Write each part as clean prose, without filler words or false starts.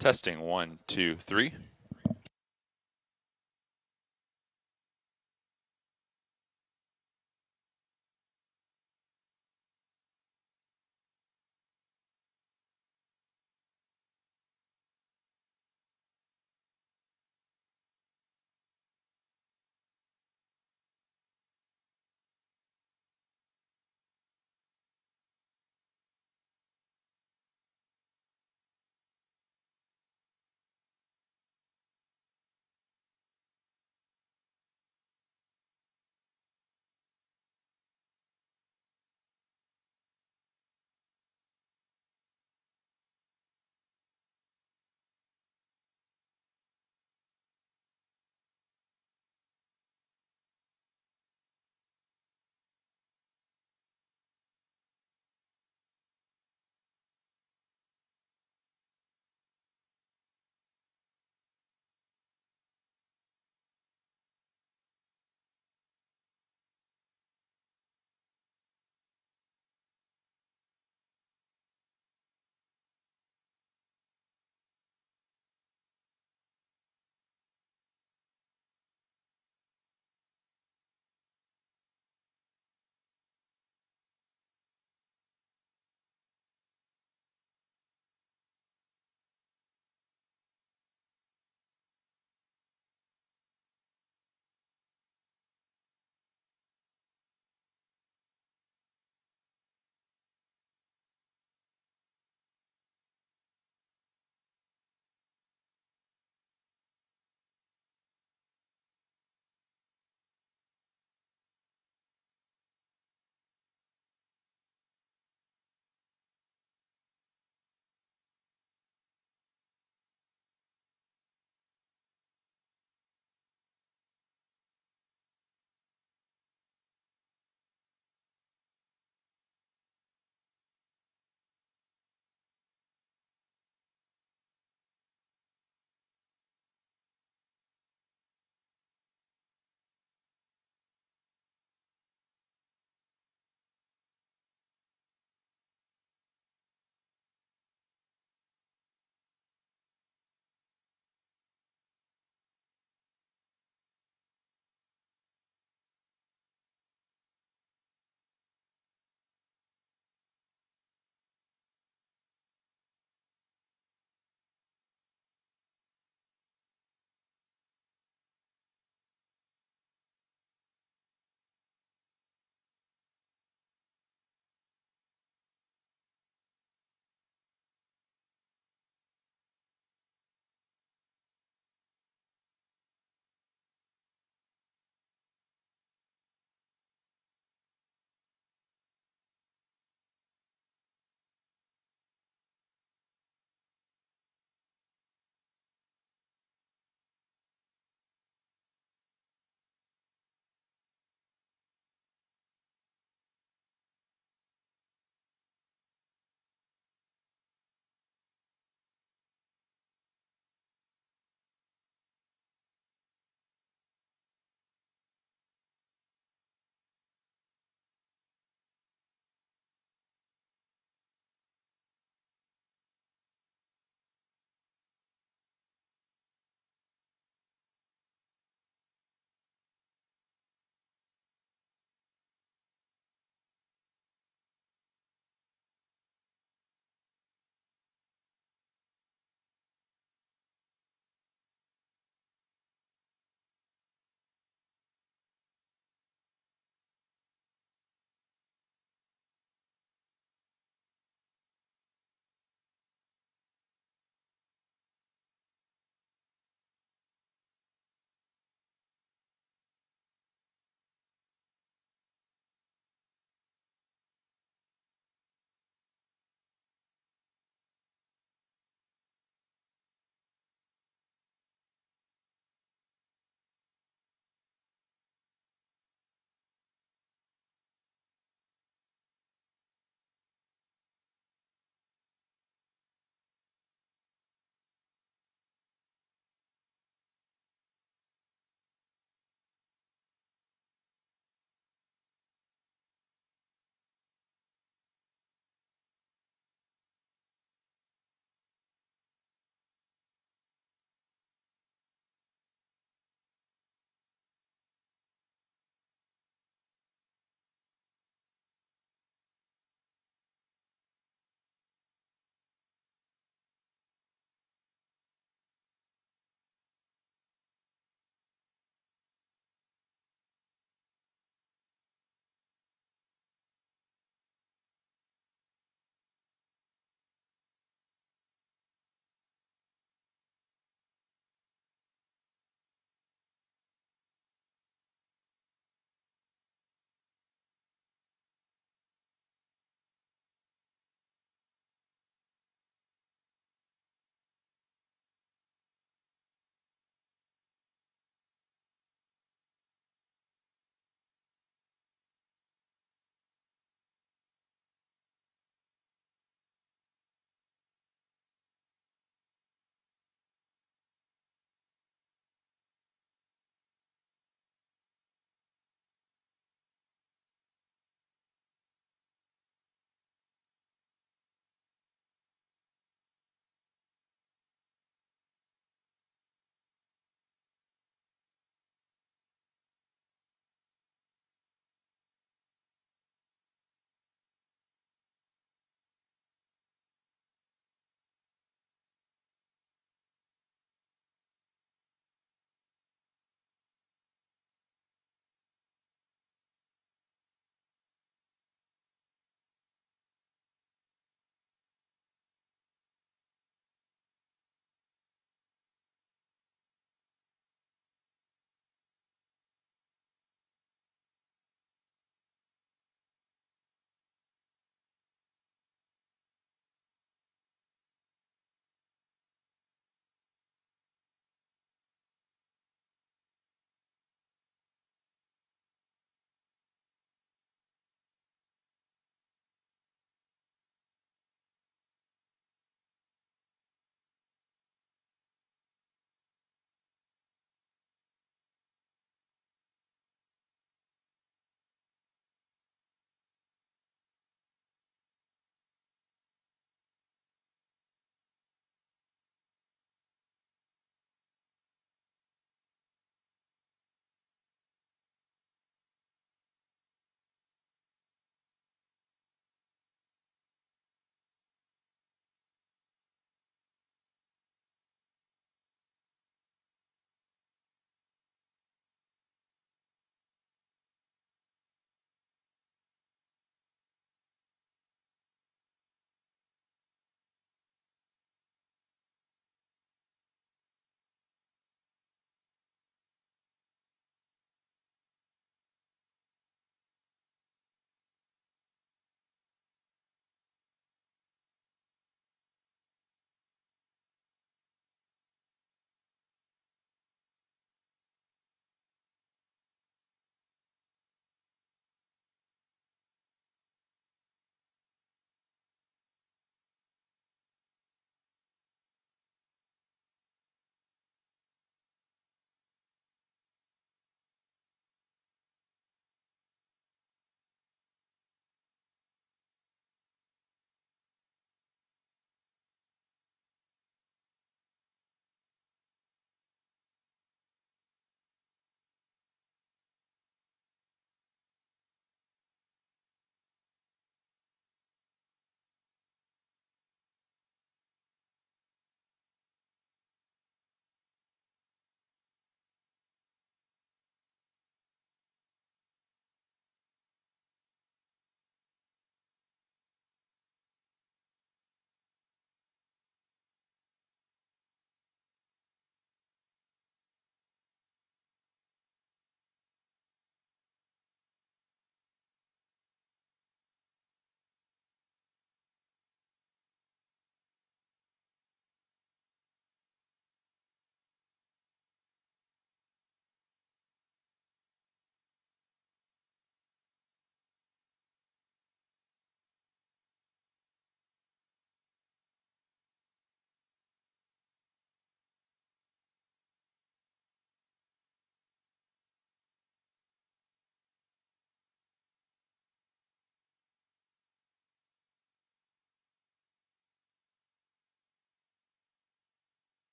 Testing 1, 2, 3.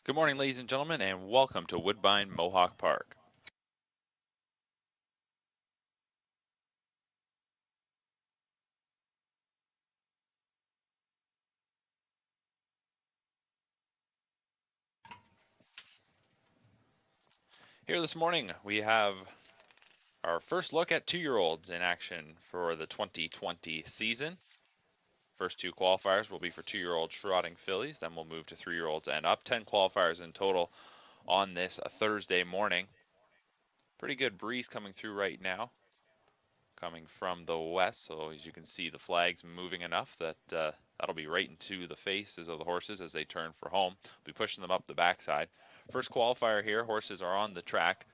Good morning, ladies and gentlemen, and welcome to Woodbine Mohawk Park. Here this morning, we have our first look at 2-year-olds in action for the 2020 season. First 2 qualifiers will be for 2-year-old trotting fillies, then we'll move to 3-year-olds and up. 10 qualifiers in total on this Thursday morning. Pretty good breeze coming through right now, coming from the west, so as you can see the flags moving enough that that'll be right into the faces of the horses as they turn for home. We'll be pushing them up the backside. First qualifier here, horses are on the track.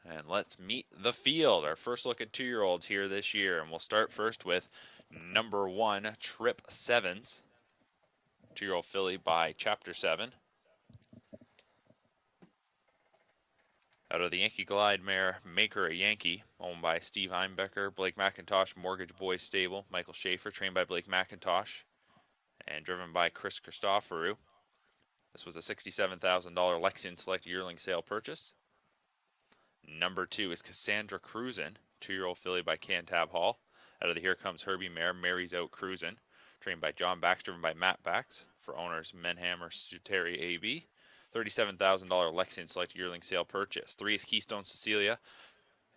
And let's meet the field. Our first look at 2-year-olds here this year. And we'll start first with number 1, Trip Sevens. 2-year-old filly by Chapter 7. Out of the Yankee Glide mare, Make Her a Yankee, owned by Steve Heimbecker, Blake McIntosh, Mortgage Boys Stable, Michael Schaefer, trained by Blake McIntosh, and driven by Chris Christoforou. This was a $67,000 Lexington Select yearling sale purchase. Number 2 is Cassandra Cruisin', 2-year-old filly by Cantab Hall. Out of the Here Comes Herbie mare, Mary's Out Cruisin', trained by John Bax, driven by Matt Bax, for owners Menhammer Stuteri AB. $37,000 Lexington Select yearling sale purchase. 3 is Keystone Cecilia,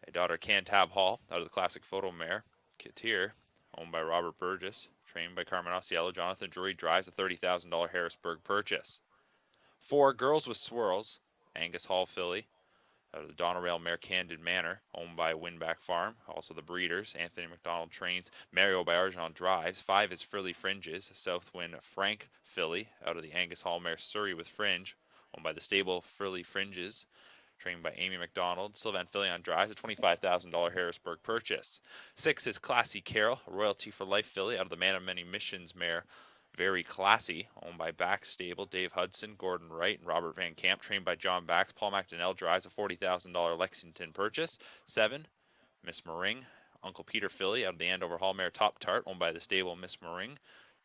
a daughter of Cantab Hall, out of the Classic Photo mare, Katir, owned by Robert Burgess, trained by Carmen Osceola. Jonathan Drury drives a $30,000 Harrisburg purchase. 4 Girls with Swirls, Angus Hall filly, out of the Donerail mare Candid Manor, owned by Winback Farm, also the breeders. Anthony McDonald trains, Mario by Arjan drives. 5 is Frilly Fringes, Southwind Frank filly, out of the Angus Hall mare Surrey with Fringe, owned by the stable Frilly Fringes, trained by Amy McDonald. Sylvan Filion drives, a $25,000 Harrisburg purchase. 6 is Classy Carol, a Royalty for Life filly, out of the Man of Many Missions mare Very Classy, owned by Bax Stable, Dave Hudson, Gordon Wright, and Robert Van Camp, trained by John Bax. Paul McDonnell drives, a $40,000 Lexington purchase. 7, Miss Meringue, Uncle Peter filly, out of the Andover Hall mare Top Tart, owned by the stable Miss Meringue,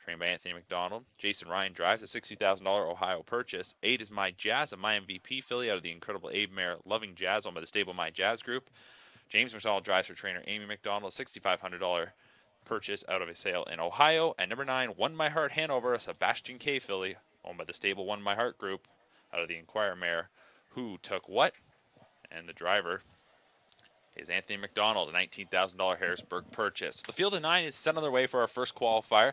trained by Anthony McDonald. Jason Ryan drives, a $60,000 Ohio purchase. 8 is My Jazz, a My MVP filly, out of the incredible Abe mare Loving Jazz, owned by the stable My Jazz Group. James McDonald drives for trainer Amy McDonald, a $6,500 purchase out of a sale in Ohio. And number 9, One My Heart Hanover, a Sebastian K filly, owned by the stable One My Heart Group, out of the Inquirer mare Who Took What, and the driver is Anthony McDonald, a $19,000 Harrisburg purchase. The field of 9 is set on their way for our first qualifier,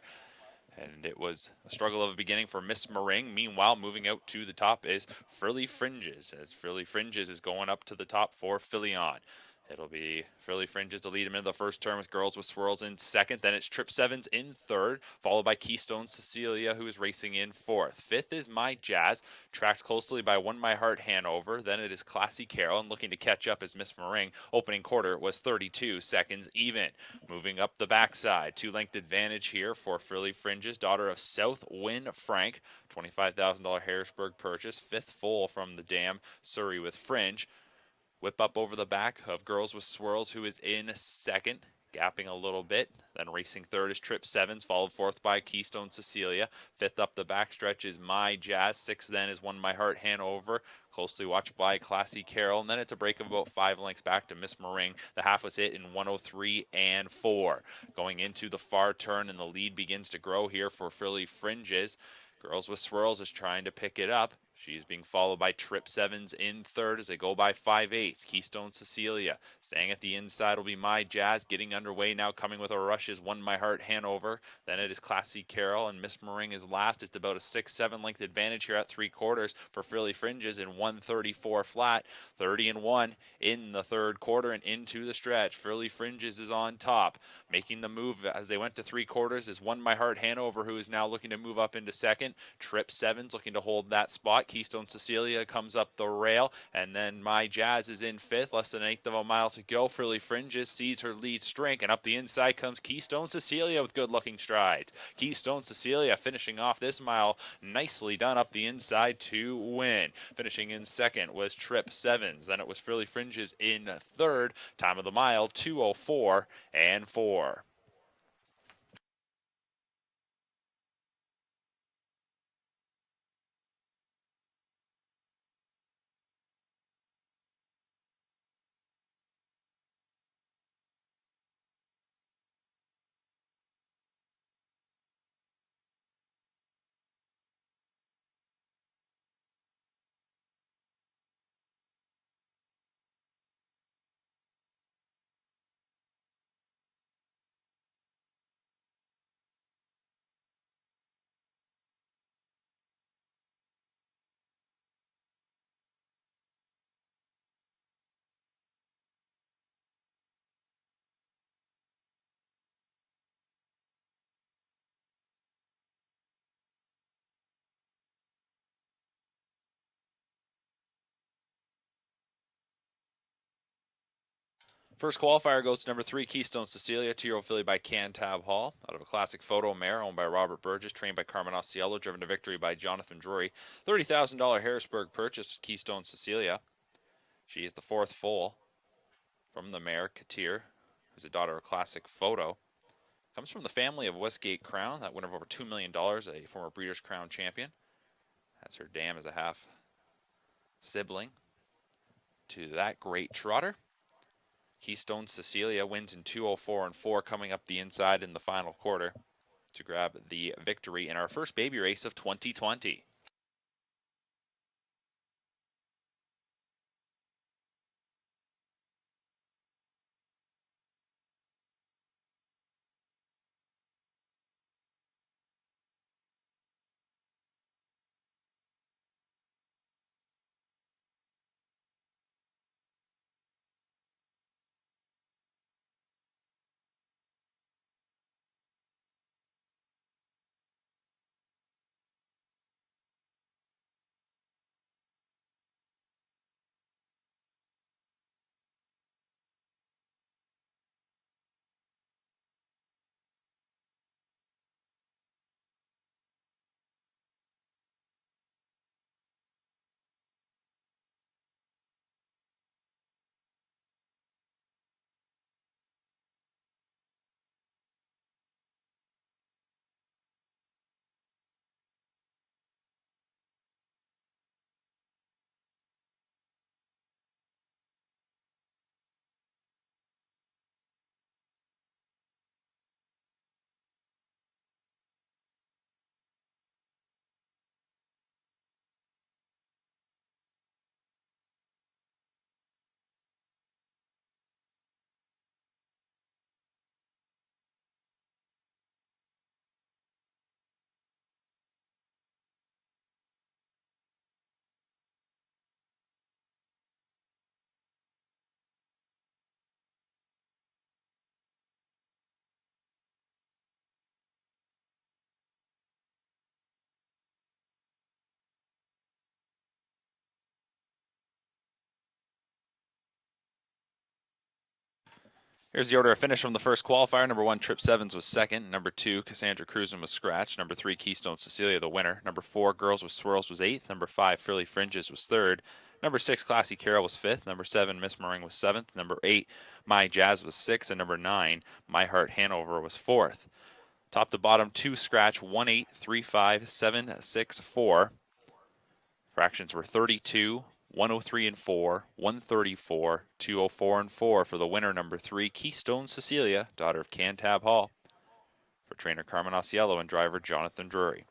and it was a struggle of a beginning for Miss Meringue. Meanwhile, moving out to the top is Frilly Fringes, as Frilly Fringes is going up to the top for Filion. It'll be Frilly Fringes to lead him into the first turn, with Girls with Swirls in second. Then it's Trip Sevens in third, followed by Keystone Cecilia, who is racing in fourth. Fifth is My Jazz, tracked closely by One My Heart Hanover. Then it is Classy Carol, and looking to catch up is Miss Meringue. Opening quarter was 32 seconds even. Moving up the backside, 2-length advantage here for Frilly Fringes, daughter of Southwind Frank, $25,000 Harrisburg purchase. 5th full from the dam, Surrey with Fringe. Whip up over the back of Girls with Swirls, who is in second, gapping a little bit. Then racing third is Trip Sevens, followed fourth by Keystone Cecilia. 5th up the backstretch is My Jazz. 6th then is One My Heart Hanover, closely watched by Classy Carol. And then it's a break of about 5 lengths back to Miss Meringue. The half was hit in 103 and 4. Going into the far turn, and the lead begins to grow here for Frilly Fringes. Girls with Swirls is trying to pick it up. She's being followed by Trip Sevens in third as they go by 5/8. Keystone Cecilia staying at the inside will be My Jazz. Getting underway now, coming with a rush is One My Heart Hanover. Then it is Classy Carol, and Miss Meringue is last. It's about a 6-7 length advantage here at 3/4 for Frilly Fringes in 134 flat. 30-1 in the third quarter and into the stretch. Frilly Fringes is on top. Making the move as they went to 3/4 is One My Heart Hanover, who is now looking to move up into second. Trip Sevens looking to hold that spot. Keystone Cecilia comes up the rail, and then My Jazz is in 5th. Less than 1/8 of a mile to go. Frilly Fringes sees her lead strength, and up the inside comes Keystone Cecilia with good-looking strides. Keystone Cecilia finishing off this mile nicely done up the inside to win. Finishing in second was Trip Sevens. Then it was Frilly Fringes in third. Time of the mile, 2:04 and 4. First qualifier goes to number 3, Keystone Cecilia, 2-year-old filly by Cantab Hall, out of a classic photo mare owned by Robert Burgess, trained by Carmen Osceola, driven to victory by Jonathan Drury. $30,000 Harrisburg purchase, Keystone Cecilia. She is the 4th foal from the mare, Katir, who's a daughter of classic photo. Comes from the family of Westgate Crown, that winner of over $2 million, a former Breeders' Crown champion. Has her dam as a half sibling to that great trotter. Keystone Cecilia wins in 2:04 and 4, coming up the inside in the final quarter to grab the victory in our first baby race of 2020. Here's the order of finish from the first qualifier. Number 1, Trip Sevens was second. Number 2, Cassandra Cruzen was scratched. Number 3, Keystone Cecilia, the winner. Number 4, Girls with Swirls was 8th. Number 5, Frilly Fringes was 3rd. Number 6, Classy Carol was 5th. Number 7, Miss Meringue was 7th. Number 8, My Jazz was 6th. And number 9, My Heart Hanover was 4th. Top to bottom, 2 scratch, 1, 8, 3, 5, 7, 6, 4. Fractions were 32, 103 and 4, 134, 204 and 4 for the winner, number 3, Keystone Cecilia, daughter of Cantab Hall. For trainer Carmen Osceola and driver Jonathan Drury.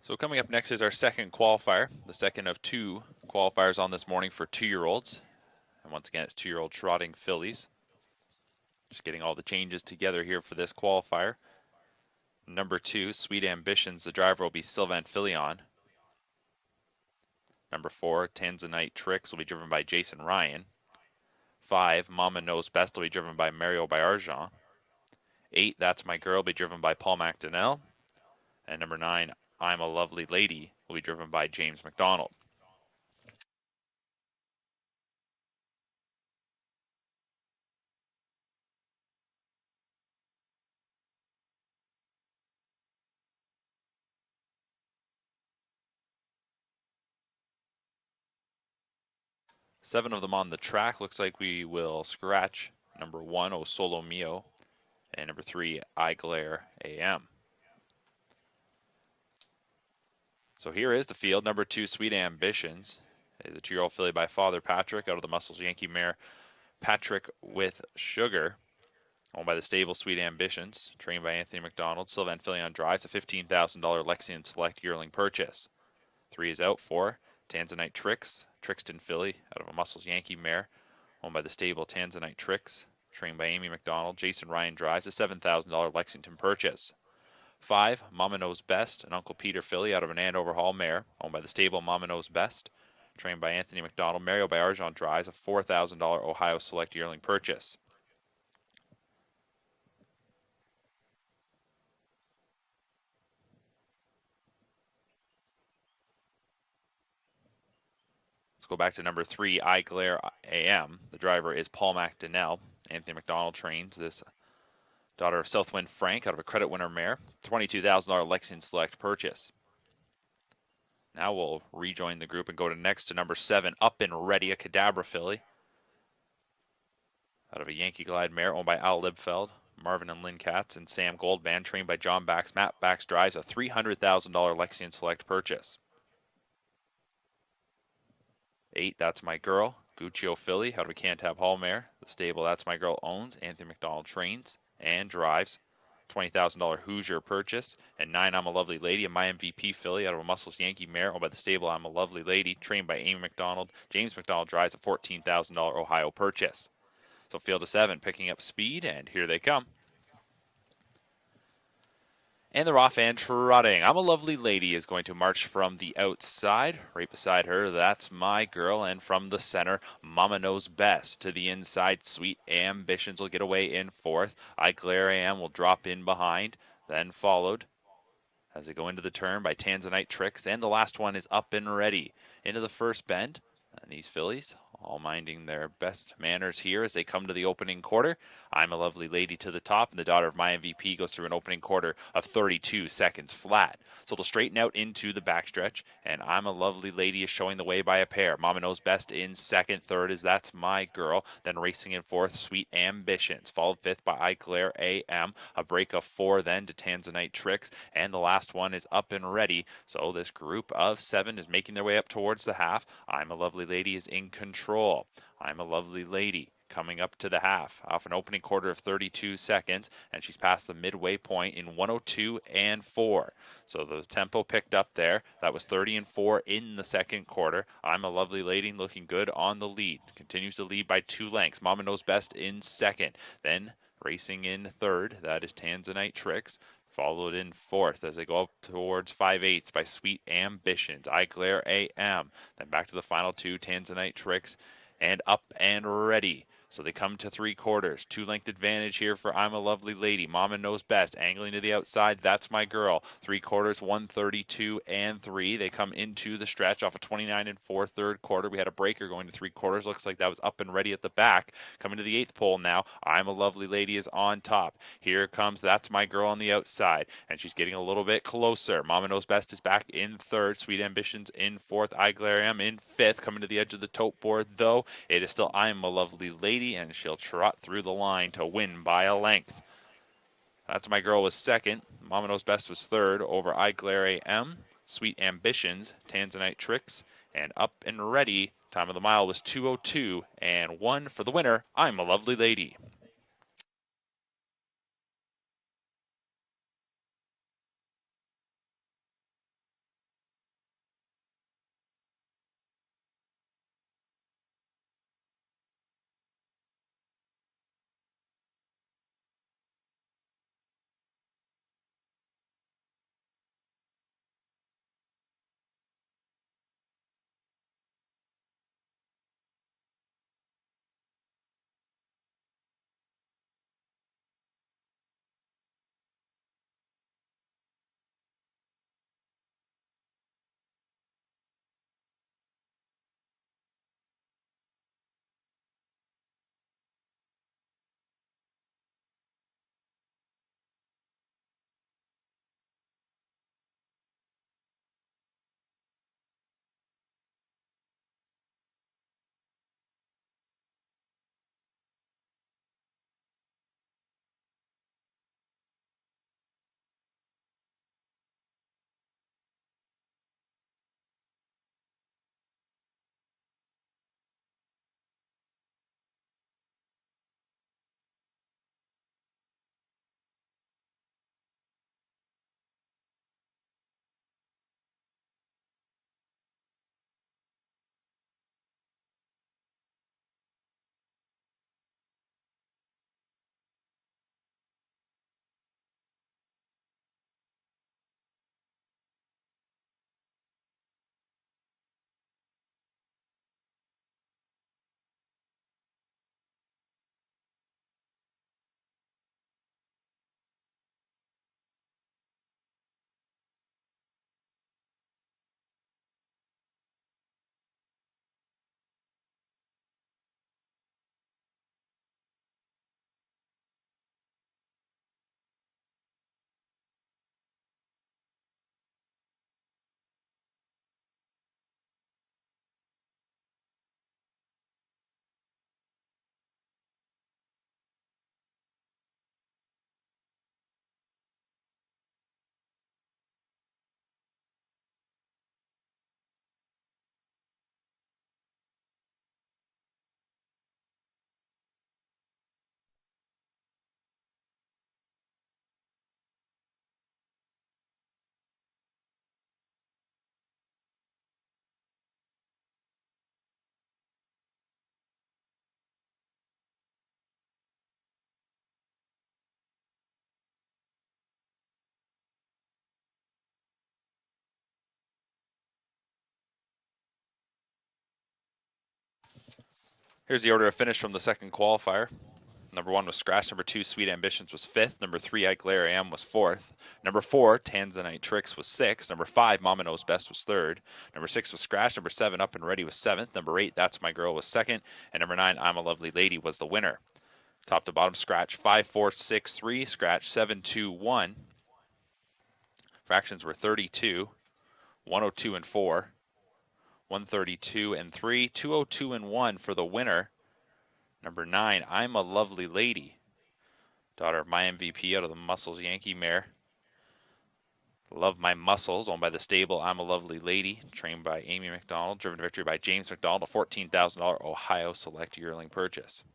So coming up next is our second qualifier, the second of two qualifiers on this morning for 2-year-olds. And once again, it's 2-year-old trotting fillies. Just getting all the changes together here for this qualifier. Number 2, Sweet Ambitions, the driver will be Sylvain Filion. Number 4, Tanzanite Tricks will be driven by Jason Ryan. 5, Mama Knows Best will be driven by Mario Bayargent. 8, That's My Girl will be driven by Paul McDonnell. And number 9, I'm a Lovely Lady will be driven by James McDonald. Seven of them on the track. Looks like we will scratch number 1, O Solo Mio, and number 3, I Glare AM. So here is the field. Number 2, Sweet Ambitions, is a 2-year-old filly by Father Patrick out of the Muscles Yankee mare Patrick with Sugar, owned by the stable Sweet Ambitions, trained by Anthony McDonald. Sylvain Filion drives, a $15,000 Lexington Select yearling purchase. 3 is out for Tanzanite Tricks, Trixton filly out of a Muscles Yankee mare, owned by the stable Tanzanite Tricks, trained by Amy McDonald. Jason Ryan drives, a $7,000 Lexington purchase. 5, Mama Knows Best, an Uncle Peter filly out of an Andover Hall mare, owned by the stable Mama Knows Best, trained by Anthony McDonald. Mario Bayargent drives, a $4,000 Ohio Select yearling purchase. Let's go back to number 3, I Glare AM. The driver is Paul McDonnell. Anthony McDonald trains this daughter of Southwind Frank out of a credit winner mare. $22,000 Lexington Select purchase. Now we'll rejoin the group and go to next to number 7, Up and Ready, a Cadabra filly out of a Yankee Glide mare owned by Al Libfeld, Marvin and Lynn Katz, and Sam Goldband, trained by John Bax. Matt Bax drives, a $300,000 Lexington Select purchase. 8, That's My Girl, Guccio filly out of a Cantab Hall mare. The stable That's My Girl owns. Anthony McDonald trains and drives. $20,000 Hoosier purchase. And 9, I'm a Lovely Lady, a My MVP filly out of a Muscles Yankee mare owned by the stable I'm a Lovely Lady, trained by Amy McDonald. James McDonald drives, a $14,000 Ohio purchase. So field of 7 picking up speed, and here they come. And they're off and trotting. I'm a Lovely Lady is going to march from the outside. Right beside her, That's My Girl. And from the center, Mama Knows Best. To the inside, Sweet Ambitions will get away in 4th. I Glare AM will drop in behind. Then followed, as they go into the turn, by Tanzanite Tricks. And the last one is Up and Ready. Into the first bend. And these fillies all minding their best manners here as they come to the opening quarter. I'm a Lovely Lady to the top, and the daughter of My MVP goes through an opening quarter of 32 seconds flat. So they'll straighten out into the backstretch, and I'm a Lovely Lady is showing the way by a pair. Mama Knows Best in second. Third is That's My Girl. Then racing in 4th, Sweet Ambitions. Followed 5th by I Glare AM. A break of 4 then to Tanzanite Tricks, and the last one is Up and Ready. So this group of 7 is making their way up towards the half. I'm a Lovely Lady is in control. I'm a Lovely Lady coming up to the half off an opening quarter of 32 seconds, and she's past the midway point in 102 and 4. So the tempo picked up there. That was 30 and 4 in the second quarter. I'm a Lovely Lady looking good on the lead. Continues to lead by 2 lengths. Mama Knows Best in second. Then racing in third, that is Tanzanite Tricks. Followed in 4th as they go up towards 5/8 by Sweet Ambitions. I Glare AM. Then back to the final 2, Tanzanite Tricks, and Up and Ready. So they come to 3 quarters. 2-length advantage here for I'm a Lovely Lady. Mama Knows Best. Angling to the outside. That's My Girl. 3 quarters, 132 and 3. They come into the stretch off a 29 and 4 third quarter. We had a breaker going to 3 quarters. Looks like that was Up and Ready at the back. Coming to the 8th pole now. I'm a Lovely Lady is on top. Here comes That's My Girl on the outside. And she's getting a little bit closer. Mama Knows Best is back in 3rd. Sweet Ambitions in 4th. I Glare AM in 5th. Coming to the edge of the tote board, though. It is still I'm a Lovely Lady, and she'll trot through the line to win by a length. That's My Girl was 2nd. Mama Knows Best was 3rd over I Glare AM, Sweet Ambitions, Tanzanite Tricks, and Up and Ready. Time of the mile was 2:02 and 1 for the winner. I'm a Lovely Lady. Here's the order of finish from the second qualifier. Number 1 was Scratch. Number 2, Sweet Ambitions was 5th. Number 3, I Glare Am was 4th. Number 4, Tanzanite Tricks was 6th. Number 5, Mama Knows Best was 3rd. Number 6 was Scratch. Number 7, Up and Ready was 7th. Number 8, That's My Girl was 2nd. And number 9, I'm a Lovely Lady was the winner. Top to bottom, Scratch 5, 4, 6, 3. Scratch 7, 2, 1. Fractions were 32, 102 and 4, 132 and 3, 202 and 1 for the winner. Number 9, I'm a Lovely Lady. Daughter of my MVP out of the Muscles Yankee mare. Love My Muscles, owned by the stable I'm a Lovely Lady, trained by Amy McDonald, driven to victory by James McDonald, a $14,000 Ohio Select yearling purchase.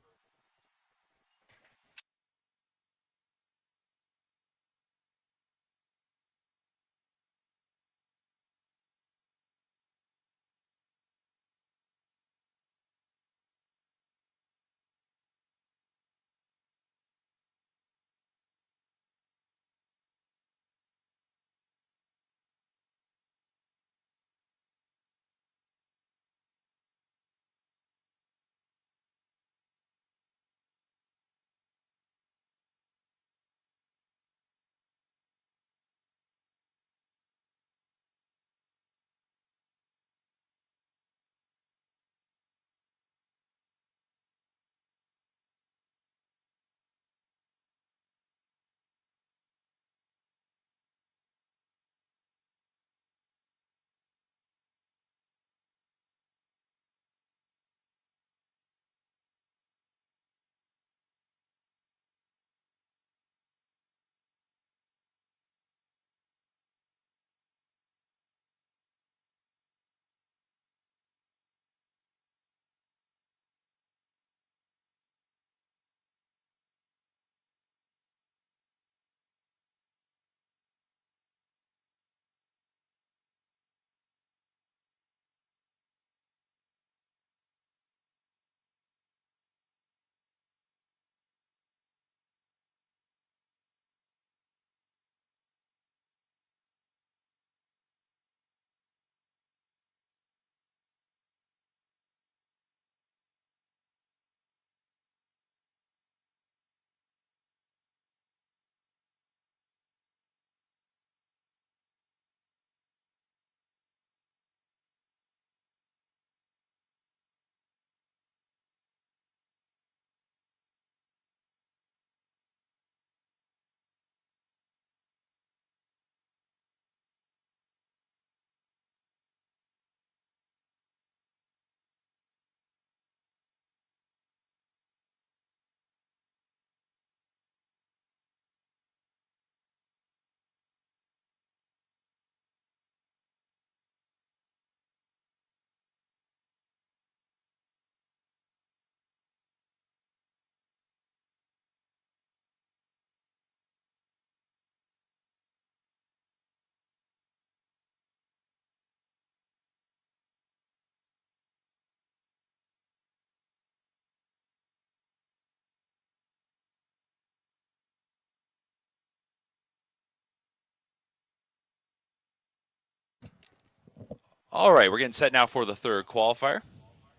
All right, we're getting set now for the third qualifier.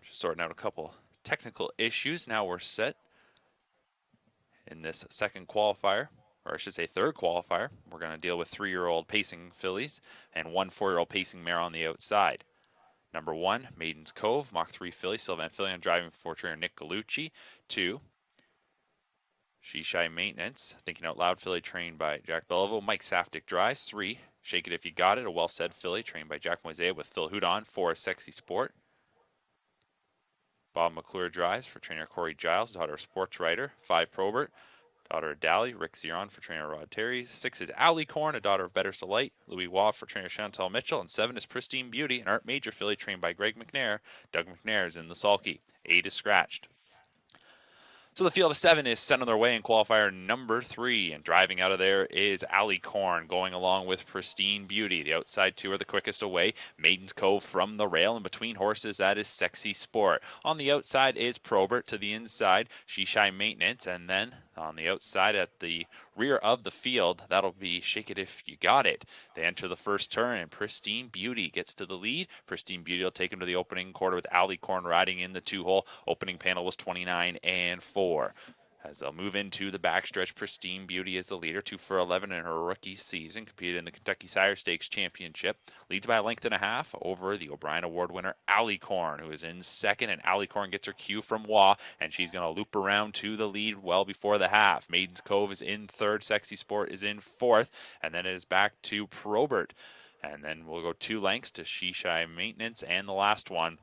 Just sorting out a couple technical issues. Now we're set in this second qualifier, or I should say third qualifier. We're going to deal with 3-year-old pacing fillies and 1 4-year-old pacing mare on the outside. Number 1, Maiden's Cove, Mach 3 filly, Sylvan Fillion, driving for trainer Nick Gallucci. 2, She Shy Maintenance, Thinking Out Loud filly, trained by Jack Beliveau. Mike Safdie drives. 3, Shake It If You Got It, a well-said filly, trained by Jack Moisea with Phil Houdon. 4, Sexy Sport. Bob McClure drives for trainer Corey Giles, daughter of Sports Writer. 5, Probert, daughter of Dally, Rick Ziron for trainer Rod Terry. 6 is Alley Corn, a daughter of Better's Delight, Louis Waugh for trainer Chantal Mitchell. And 7 is Pristine Beauty, an Art Major filly trained by Greg McNair. Doug McNair is in the sulky. 8 is Scratched. So the field of 7 is sent on their way in qualifier number 3, and driving out of there is Alley Corn, going along with Pristine Beauty. The outside 2 are the quickest away. Maiden's Cove from the rail, and between horses, that is Sexy Sport. On the outside is Probert, to the inside, She Shy Maintenance, and then On the outside at the rear of the field, that'll be Shake It If You Got It. They enter the first turn, and Pristine Beauty gets to the lead. Pristine Beauty will take him to the opening quarter with Alicorn riding in the 2-hole. Opening panel was 29 and 4. As they'll move into the backstretch, Pristine Beauty is the leader, 2 for 11 in her rookie season, competed in the Kentucky Sire Stakes Championship. Leads by a length and a half over the O'Brien Award winner, Alicorn, who is in second, and Alicorn gets her cue from Waugh, and she's going to loop around to the lead well before the half. Maiden's Cove is in third, Sexy Sport is in fourth, and then it is back to Probert. And then we'll go 2 lengths to Shishai Maintenance, and the last one,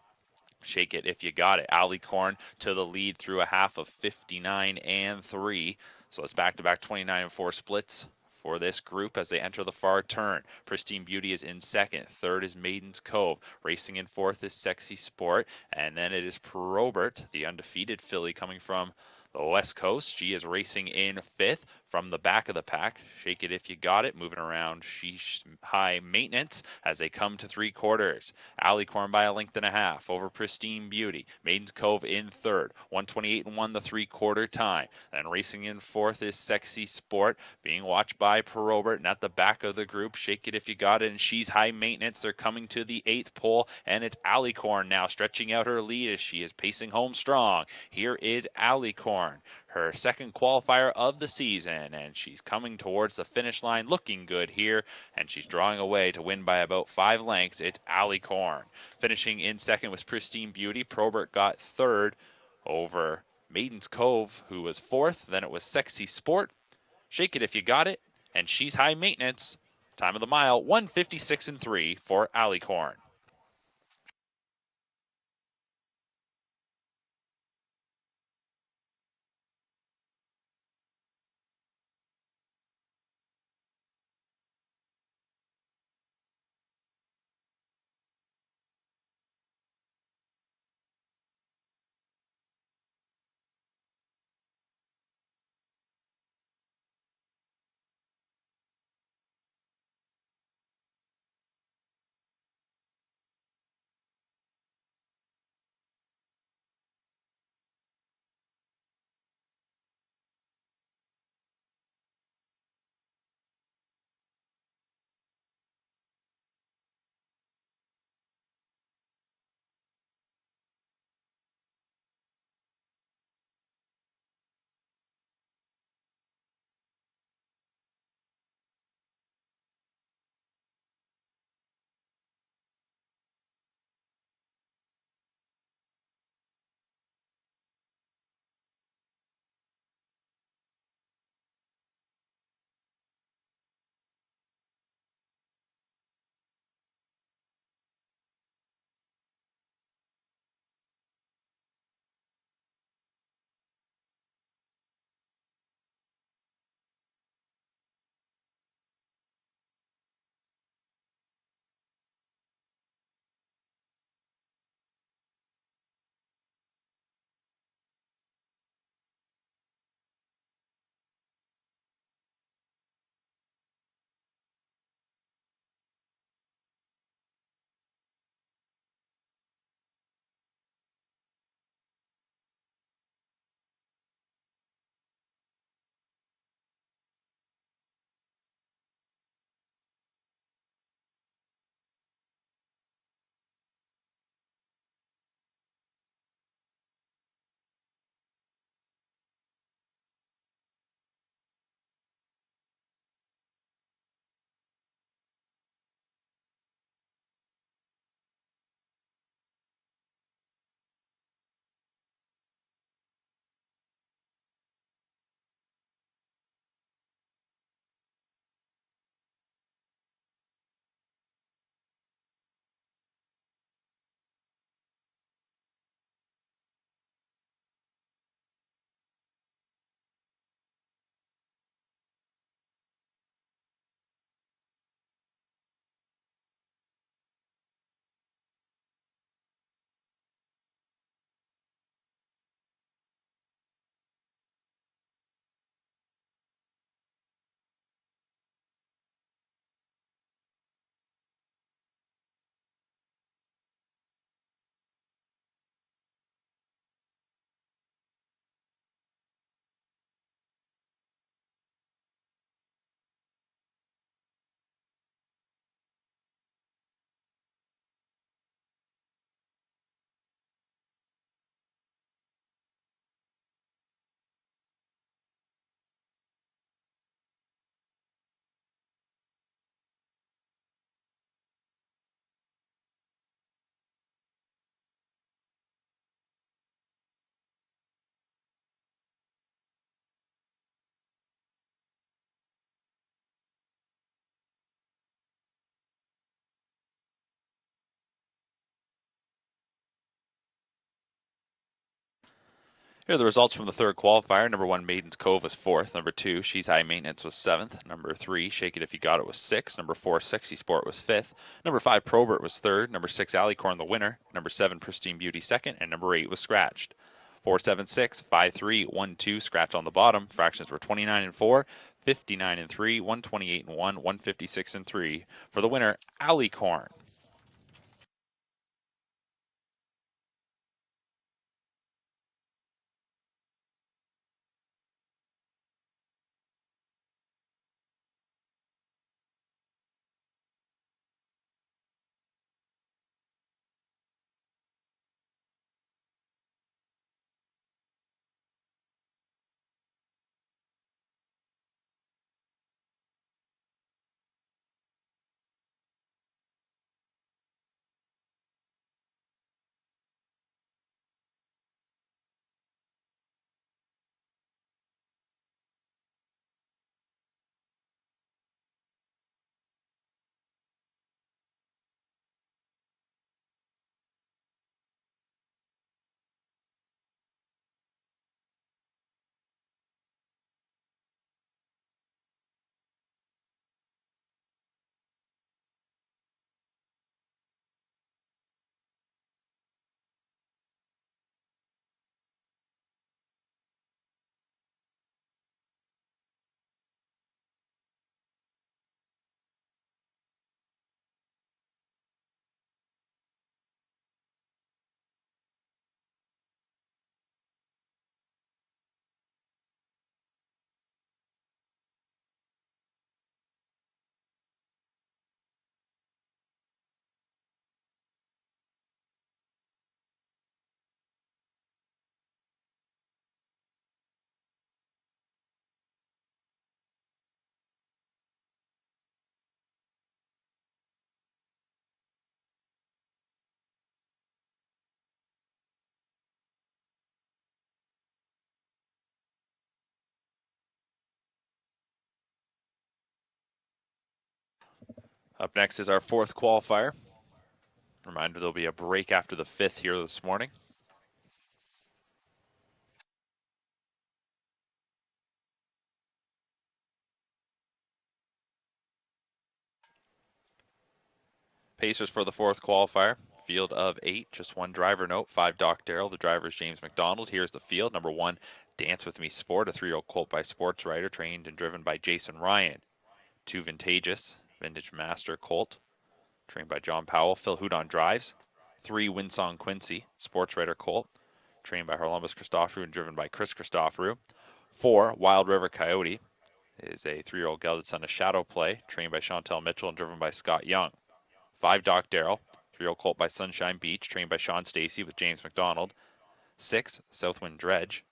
Shake It If You Got It. Alicorn to the lead through a half of 59 and 3. So it's back-to-back 29 and 4 splits for this group as they enter the far turn. Pristine Beauty is in second. Third is Maiden's Cove. Racing in fourth is Sexy Sport. And then it is Probert, the undefeated filly coming from the West Coast. She is racing in fifth from the back of the pack. Shake It If You Got It, moving around Sheesh High Maintenance as they come to 3/4. Alicorn by a length and a half over Pristine Beauty. Maiden's Cove in third, 128 and 1 the 3/4 time. Then racing in fourth is Sexy Sport, being watched by Probert, and at the back of the group, Shake It If You Got It and She's High Maintenance. They're coming to the 8th pole, and it's Alicorn now stretching out her lead as she is pacing home strong. Here is Alicorn, her second qualifier of the season, and she's coming towards the finish line looking good here, and she's drawing away to win by about 5 lengths. It's Alicorn. Finishing in second was Pristine Beauty. Probert got third over Maiden's Cove, who was fourth. Then it was Sexy Sport, Shake It If You Got It, and She's High Maintenance. Time of the mile, 156 and 3 for Alicorn. Here are the results from the third qualifier. Number 1, Maiden's Cove was 4th. Number 2, She's High Maintenance was 7th. Number 3, Shake It If You Got It was 6th. Number 4, Sexy Sport was 5th. Number 5, Probert was 3rd. Number 6, Alicorn the winner. Number 7, Pristine Beauty 2nd. And number 8 was Scratched. 476, 53, 12, scratch on the bottom. Fractions were 29 and 4, 59 and 3, 128 and 1, 156 and 3. For the winner, Alicorn. Up next is our fourth qualifier. Reminder, there'll be a break after the fifth here this morning. Pacers for the fourth qualifier. Field of 8, just one driver note. 5, Doc Darrell. The driver is James McDonald. Here's the field. Number 1, Dance With Me Sport, a 3-year-old colt by Sports Writer, trained and driven by Jason Ryan. 2, Vintageous, Vintage Master colt, trained by John Powell. Phil Houdon drives. 3, Winsong Quincy, Sports Writer colt, trained by Harlambus Christoforou and driven by Chris Christoforou. 4, Wild River Coyote is a 3-year-old gelded son of Shadow Play, trained by Chantel Mitchell and driven by Scott Young. 5, Doc Darrell, 3-year-old colt by Sunshine Beach, trained by Sean Stacy with James McDonald. 6, Southwind Dredge,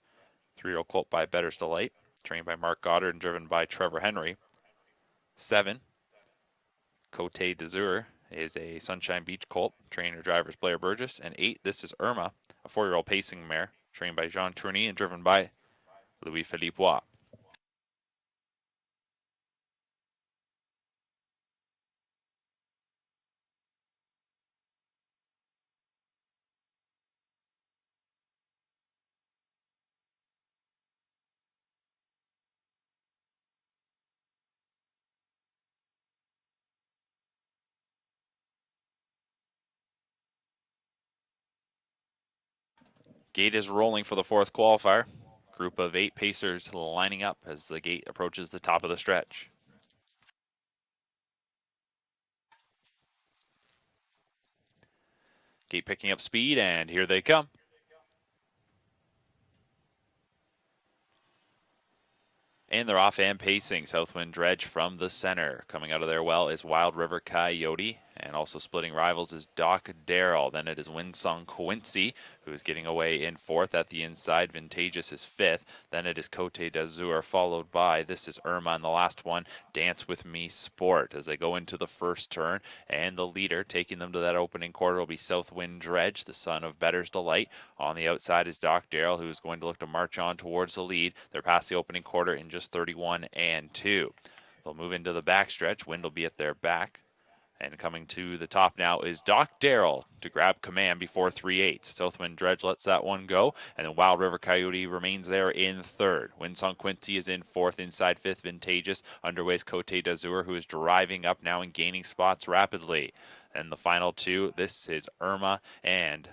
3-year-old colt by Better's Delight, trained by Mark Goddard and driven by Trevor Henry. 7, Cote d'Azur is a Sunshine Beach colt, trainer drivers Blair Burgess. And 8, This Is Irma, a 4-year-old pacing mare, trained by Jean Tourney and driven by Louis-Philippe Watt. Gate is rolling for the fourth qualifier. Group of 8 pacers lining up as the gate approaches the top of the stretch. Gate picking up speed, and here they come. And they're off and pacing. Southwind Dredge from the center. Coming out of there well is Wild River Coyote. And also splitting rivals is Doc Darrell. Then it is Winsong Quincy, who is getting away in 4th at the inside. Vintageous is 5th. Then it is Cote d'Azur, followed by This Is Irma. And the last one, Dance With Me Sport, as they go into the first turn. And the leader taking them to that opening quarter will be Southwind Dredge, the son of Better's Delight. On the outside is Doc Darrell, who is going to look to march on towards the lead. They're past the opening quarter in just 31 and 2. They'll move into the backstretch. Wind will be at their back And coming to the top now is Doc Darrell to grab command before 3/8. Southwind Dredge lets that one go, and then Wild River Coyote remains there in third. Winsong Quincy is in fourth, inside fifth, Vintageous. Underway is Cote d'Azur, who is driving up now and gaining spots rapidly. And the final two, this is Irma and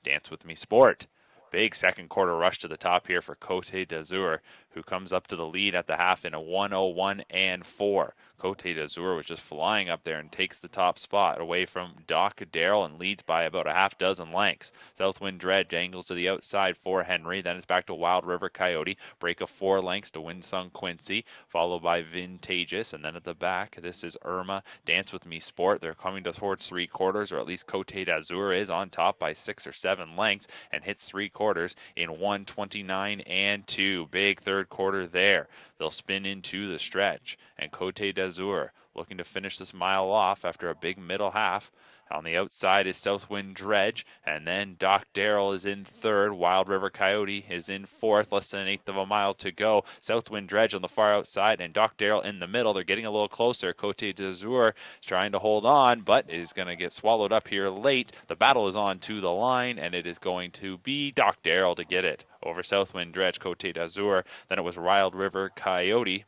Dance With Me Sport. Big second quarter rush to the top here for Cote d'Azur, who comes up to the lead at the half in a 1:01.4. Cote d'Azur was just flying up there and takes the top spot away from Doc Darrell and leads by about a half dozen lengths. Southwind Dredge angles to the outside for Henry. Then it's back to Wild River Coyote. Break of 4 lengths to Winsong Quincy, followed by Vintageous. And then at the back, this is Irma, Dance With Me Sport. They're coming towards 3/4, or at least Cote d'Azur is on top by 6 or 7 lengths and hits 3/4 in 1:29.2. Big third quarter there. They'll spin into the stretch, and Cote d'Azur looking to finish this mile off after a big middle half. On the outside is Southwind Dredge, and then Doc Darrell is in third. Wild River Coyote is in fourth, less than an eighth of a mile to go. Southwind Dredge on the far outside, and Doc Darrell in the middle. They're getting a little closer. Cote d'Azur is trying to hold on, but is going to get swallowed up here late. The battle is on to the line, and it is going to be Doc Darrell to get it over Southwind Dredge, Cote d'Azur. Then it was Wild River Coyote,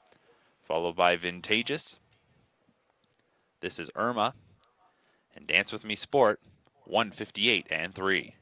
followed by Vintageous. This is Irma and Dance With Me Sport, 1:58.3.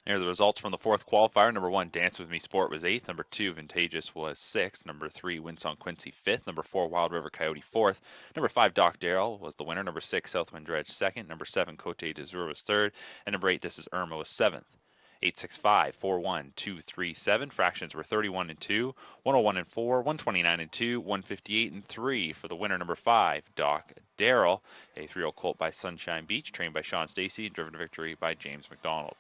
Here are the results from the fourth qualifier. Number 1, Dance With Me Sport was 8th. Number 2, Vintageous was 6th. Number 3, Winsong Quincy 5th. Number 4, Wild River Coyote 4th. Number 5, Doc Darrell was the winner. Number 6, Southwind Dredge 2nd. Number 7, Cote d'Azur was 3rd. And number 8, This Is Irma was 7th. 865 41 237. Fractions were 31 and 2, 101 and 4, 129 and 2, 158 and 3 for the winner. Number 5, Doc Darrell, a 3-year-old colt by Sunshine Beach, trained by Sean Stacy, and driven to victory by James McDonald.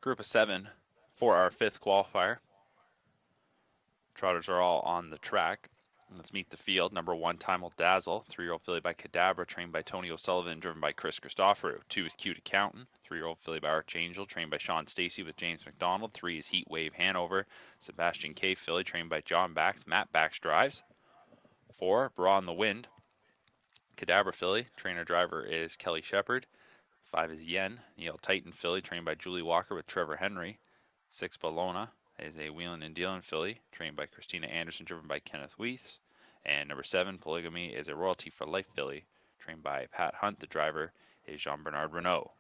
Group of 7 for our 5th qualifier. Trotters are all on the track. Let's meet the field. Number 1, Time Will Dazzle, 3-year-old filly by Cadabra, trained by Tony O'Sullivan, driven by Chris Christoforou. 2 is Cute Accountant, 3-year-old filly by Archangel, trained by Sean Stacey with James McDonald. 3 is Heat Wave Hanover, Sebastian K. filly, trained by John Bax. Matt Bax drives. 4, Bra in the Wind, Cadabra filly, trainer-driver is Kelly Shepard. 5 is Yen, Neil Titan filly, trained by Julie Walker with Trevor Henry. 6, Bologna is a wheelin' and dealin' filly, trained by Christina Anderson, driven by Kenneth Weiss. And number 7, Polygamy, is a Royalty for Life filly, trained by Pat Hunt. The driver is Jean-Bernard Renault.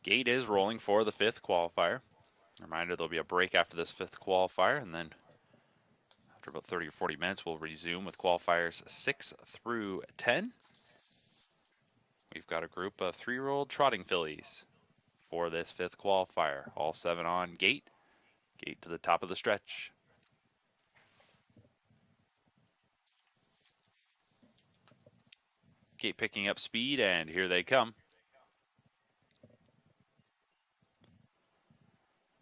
Gate is rolling for the 5th qualifier. Reminder, there'll be a break after this 5th qualifier, and then after about 30 or 40 minutes, we'll resume with qualifiers 6 through 10. We've got a group of 3-year-old trotting fillies for this 5th qualifier. All 7 on gate. Gate to the top of the stretch. Gate picking up speed, and here they come.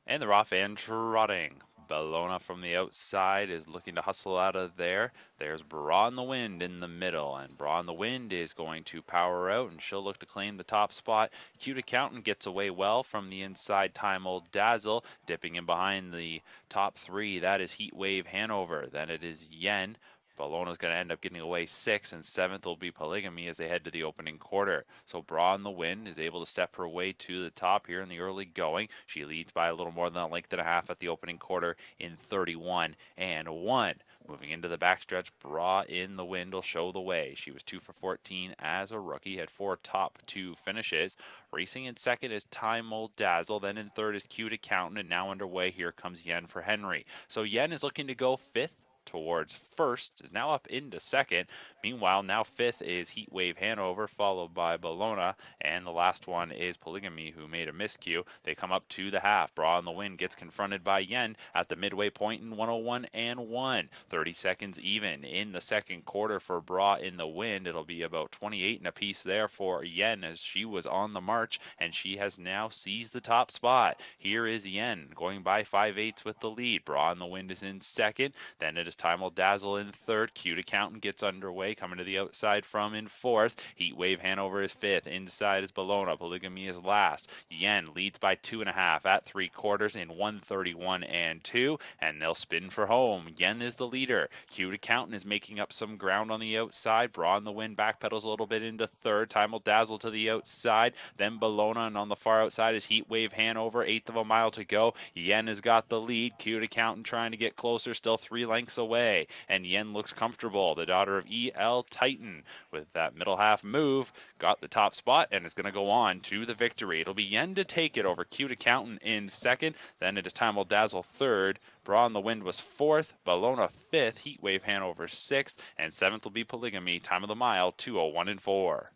And they're off and trotting. Bologna from the outside is looking to hustle out of there. There's Bra in the Wind in the middle, and Bra in the Wind is going to power out, and she'll look to claim the top spot. Cute Accountant gets away well from the inside. Time Will Dazzle dipping in behind the top 3. That is Heat Wave Hanover. Then it is Yen. Bologna's going to end up getting away 6th, and 7th will be Polygamy as they head to the opening quarter. So Bra in the Wind is able to step her way to the top here in the early going. She leads by a little more than a length and a half at the opening quarter in 31 and 1. Moving into the backstretch, Bra in the Wind will show the way. She was 2 for 14 as a rookie, had 4 top 2 finishes. Racing in second is Time Will Dazzle, then in third is Cute Accountant, and now underway here comes Yen for Henry. So Yen is looking to go 5th towards first, is now up into second. Meanwhile, now 5th is Heat Wave Hanover, followed by Bologna, and the last one is Polygamy, who made a miscue. They come up to the half. Bra in the Wind gets confronted by Yen at the midway point in 101 and 1. 30 seconds even in the second quarter for Bra in the Wind. It'll be about 28 and a piece there for Yen as she was on the march, and she has now seized the top spot. Here is Yen going by 5/8 with the lead. Bra in the Wind is in second. Then it is Time Will Dazzle in third. Cute Accountant gets underway, coming to the outside from in fourth. Heat Wave Hanover is 5th. Inside is Bologna. Polygamy is last. Yen leads by 2.5 at 3/4 in 131 and 2, and they'll spin for home. Yen is the leader. Cute Accountant is making up some ground on the outside. Bra in the Wind backpedals a little bit into third. Time Will Dazzle to the outside. Then Bologna, and on the far outside is Heat Wave Hanover. 1/8 of a mile to go. Yen has got the lead. Cute Accountant trying to get closer, still 3 lengths away, and Yen looks comfortable. The daughter of E.L. Titan, with that middle half move, got the top spot and is going to go on to the victory. It'll be Yen to take it over Cute Accountant in second. Then it is Time Will Dazzle third. Bra in the Wind was 4th. Bologna 5th. Heat Wave Hanover 6th. And 7th will be Polygamy. Time of the mile 2:01 and 4.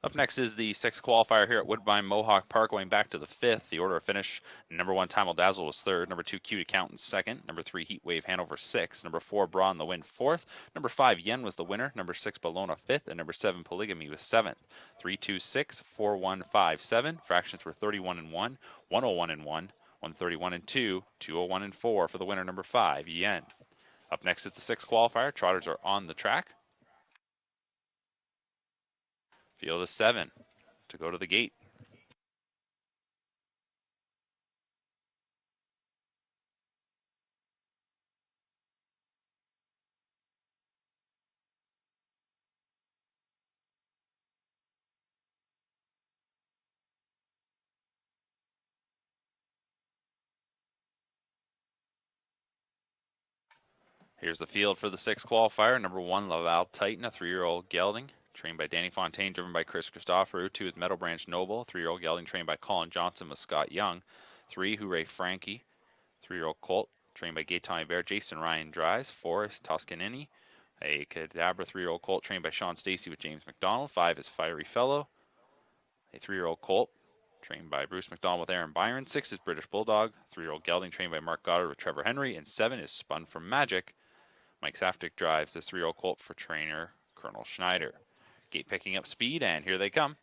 Up next is the sixth qualifier here at Woodbine Mohawk Park, going back to the fifth. The order of finish: number 1, Time Will Dazzle was third. Number 2, Cute Accountant second. Number 3, Heat Wave Hanover sixth. Number 4, Braun the Wind fourth. Number 5, Yen was the winner. Number 6, Bologna fifth. And number 7, Polygamy was seventh. 3, 2, 6, 4, 1, 5, 7. Fractions were 31 and 1, 101 and 1, 131 and 2, 201 and 4 for the winner, number 5, Yen. Up next is the sixth qualifier. Trotters are on the track. Field is 7 to go to the gate. Here's the field for the sixth qualifier. Number 1, Laval Titan, a 3-year-old gelding, trained by Danny Fontaine, driven by Chris Christopherou. 2 is Meadow Branch Noble, 3-year-old gelding, trained by Colin Johnson with Scott Young. 3, Hooray Frankie, 3-year-old colt, trained by Gaetan Bear. Jason Ryan drives. 4 is Toscanini, a Cadabra 3-year-old colt, trained by Sean Stacey with James McDonald. 5 is Fiery Fellow, a 3-year-old colt, trained by Bruce McDonald with Aaron Byron. 6 is British Bulldog, 3-year-old gelding, trained by Mark Goddard with Trevor Henry. And 7 is Spun from Magic. Mike Saftik drives this 3-year-old colt for trainer Colonel Schneider. Gate picking up speed, and here they come.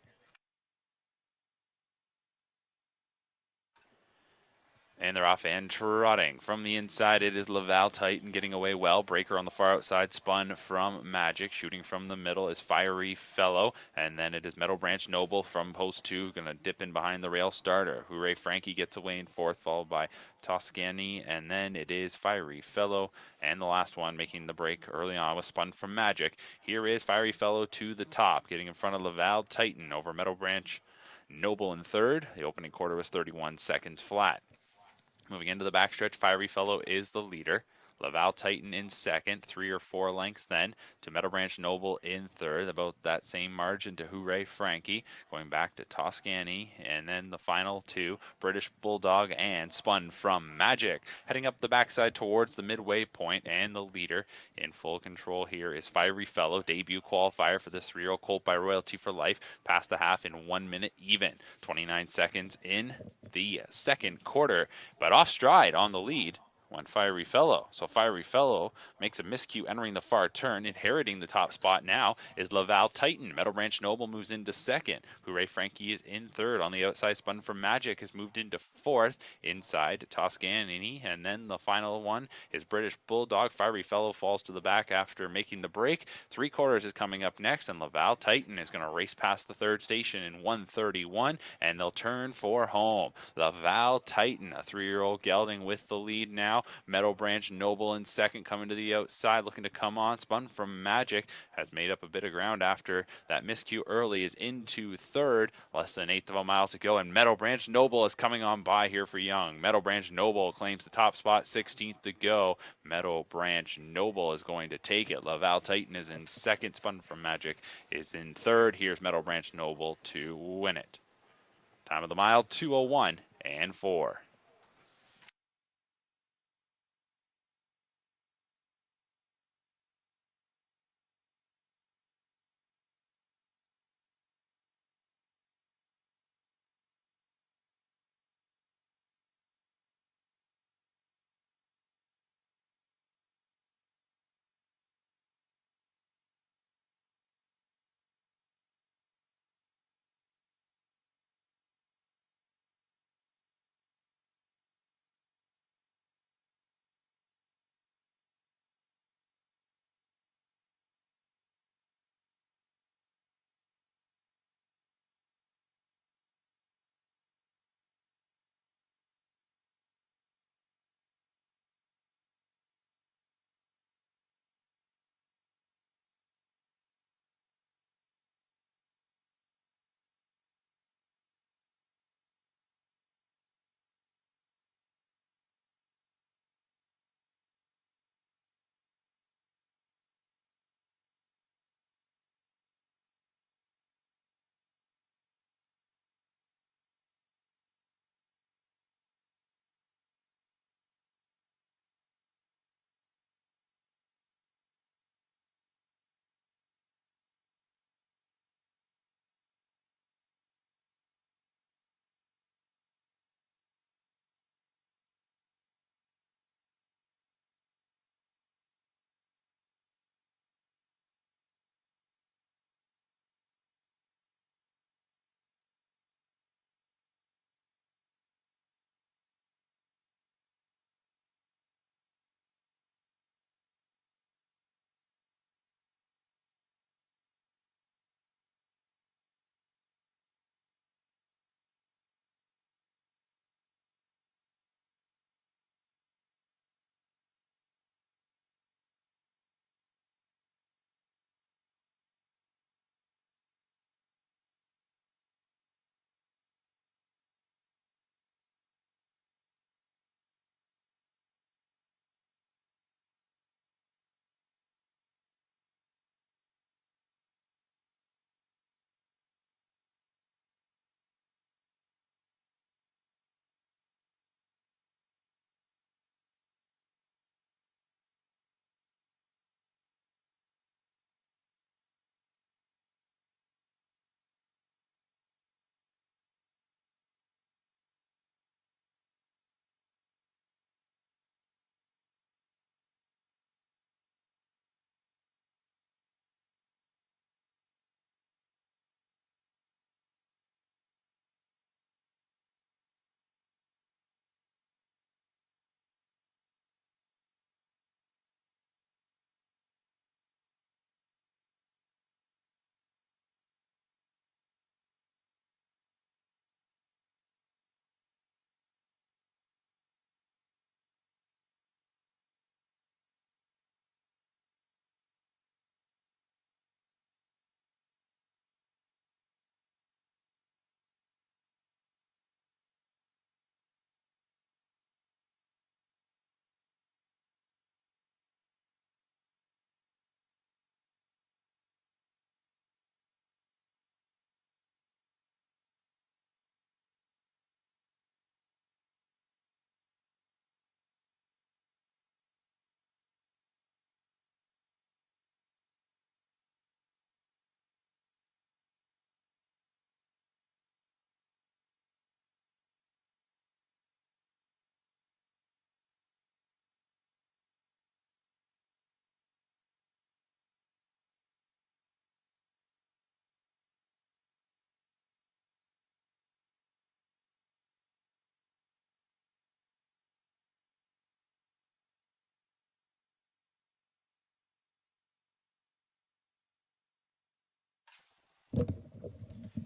And they're off and trotting. From the inside, it is Laval Titan getting away well. Breaker on the far outside, Spun from Magic. Shooting from the middle is Fiery Fellow. And then it is Meadow Branch Noble from post 2. Going to dip in behind the rail starter. Hooray Frankie gets away in fourth, followed by Toscani. And then it is Fiery Fellow. And the last one making the break early on was Spun from Magic. Here is Fiery Fellow to the top, getting in front of Laval Titan over Meadow Branch Noble in third. The opening quarter was 31 seconds flat. Moving into the backstretch, Fiery Fellow is the leader. Laval Titan in second, 3 or 4 lengths then to Meadow Branch Noble in third, about that same margin to Hooray Frankie, going back to Toscani, and then the final 2, British Bulldog and Spun from Magic. Heading up the backside towards the midway point, and the leader in full control here is Fiery Fellow, debut qualifier for this 3-year-old colt by Royalty for Life, past the half in 1 minute even, 29 seconds in the second quarter, but off stride on the lead went Fiery Fellow. So Fiery Fellow makes a miscue entering the far turn. Inheriting the top spot now is Laval Titan. Meadow Branch Noble moves into second. Hooray Frankie is in third. On the outside, Spun from Magic has moved into fourth. Inside, Toscanini. And then the final one is British Bulldog. Fiery Fellow falls to the back after making the break. 3 quarters is coming up next, and Laval Titan is going to race past the third station in 1:31, and they'll turn for home. Laval Titan, a 3-year-old gelding, with the lead now. Meadow Branch Noble in second, coming to the outside, looking to come on. Spun from Magic has made up a bit of ground after that miscue early, is into third. Less than 1/8 of a mile to go, and Meadow Branch Noble is coming on by here for Young. Meadow Branch Noble claims the top spot, 16th to go. Meadow Branch Noble is going to take it. Laval Titan is in second. Spun from Magic is in third. Here's Meadow Branch Noble to win it. Time of the mile, 2:01 and 4.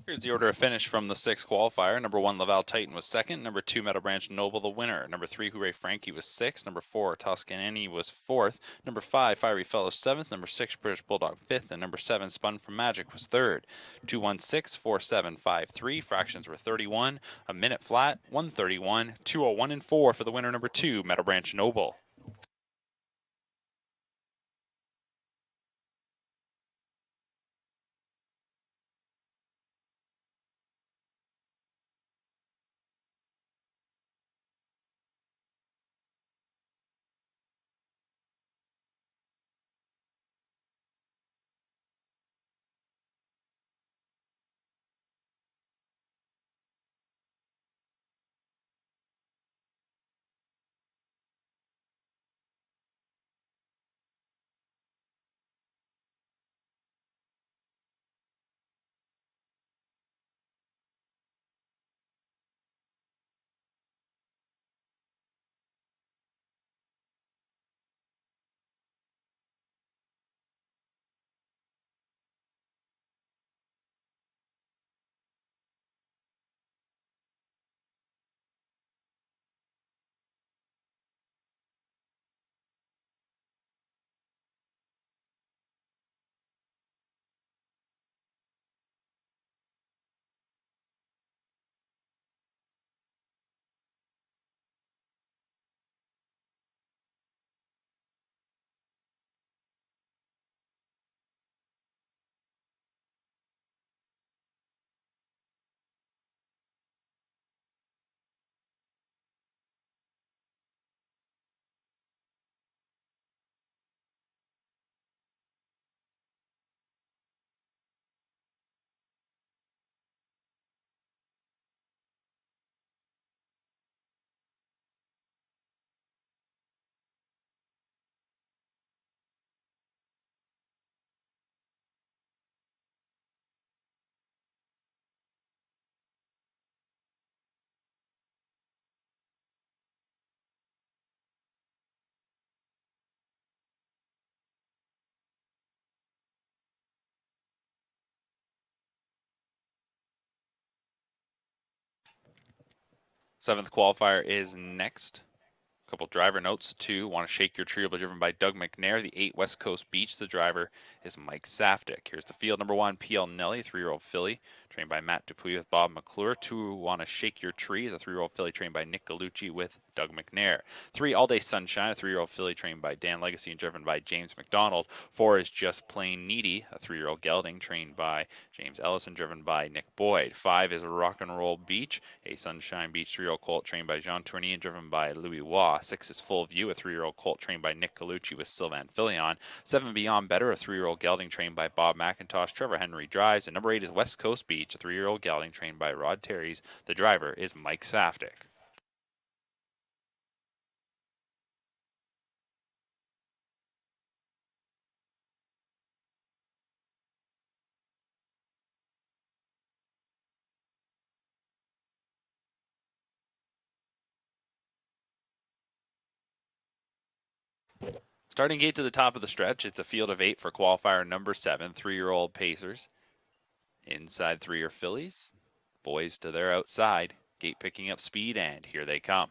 Here's the order of finish from the 6th qualifier. Number 1, Laval Titan was 2nd. Number 2, Meadow Branch Noble the winner. Number 3, Hooray Frankie was 6th. Number 4, Toscanini was 4th. Number 5, Fiery Fellow 7th. Number 6, British Bulldog 5th. And number 7, Spun from Magic was 3rd. 2:16.47.53. Fractions were 31. A minute flat, 1:31. 2:01 and 4 for the winner, number 2, Meadow Branch Noble. Seventh qualifier is next. Couple driver notes. 2, Want to Shake Your Tree, will be driven by Doug McNair. The 8, West Coast Beach. The driver is Mike Saftik. Here's the field. Number 1, PL Nelly, 3-year-old filly, trained by Matt Dupuy with Bob McClure. 2, Want to Shake Your Tree, is a 3-year-old filly trained by Nick Gallucci with Doug McNair. 3, All Day Sunshine, a 3-year-old filly trained by Dan Legacy and driven by James McDonald. 4 is Just Plain Needy, a 3-year-old gelding trained by James Ellison, driven by Nick Boyd. 5 is Rock and Roll Beach, a Sunshine Beach 3-year-old colt trained by Jean Tournier and driven by Louis Waugh. 6 is Full View, a 3-year-old colt trained by Nick Gallucci with Sylvan Filion. 7, Beyond Better, a 3-year-old gelding trained by Bob McIntosh. Trevor Henry drives. And number 8 is West Coast Beach, a 3-year-old gelding trained by Rod Terries. The driver is Mike Saftik. Starting gate to the top of the stretch, it's a field of 8 for qualifier number 7, 3-year-old Pacers. Inside 3 are fillies. Boys to their outside. Gate picking up speed, and here they come.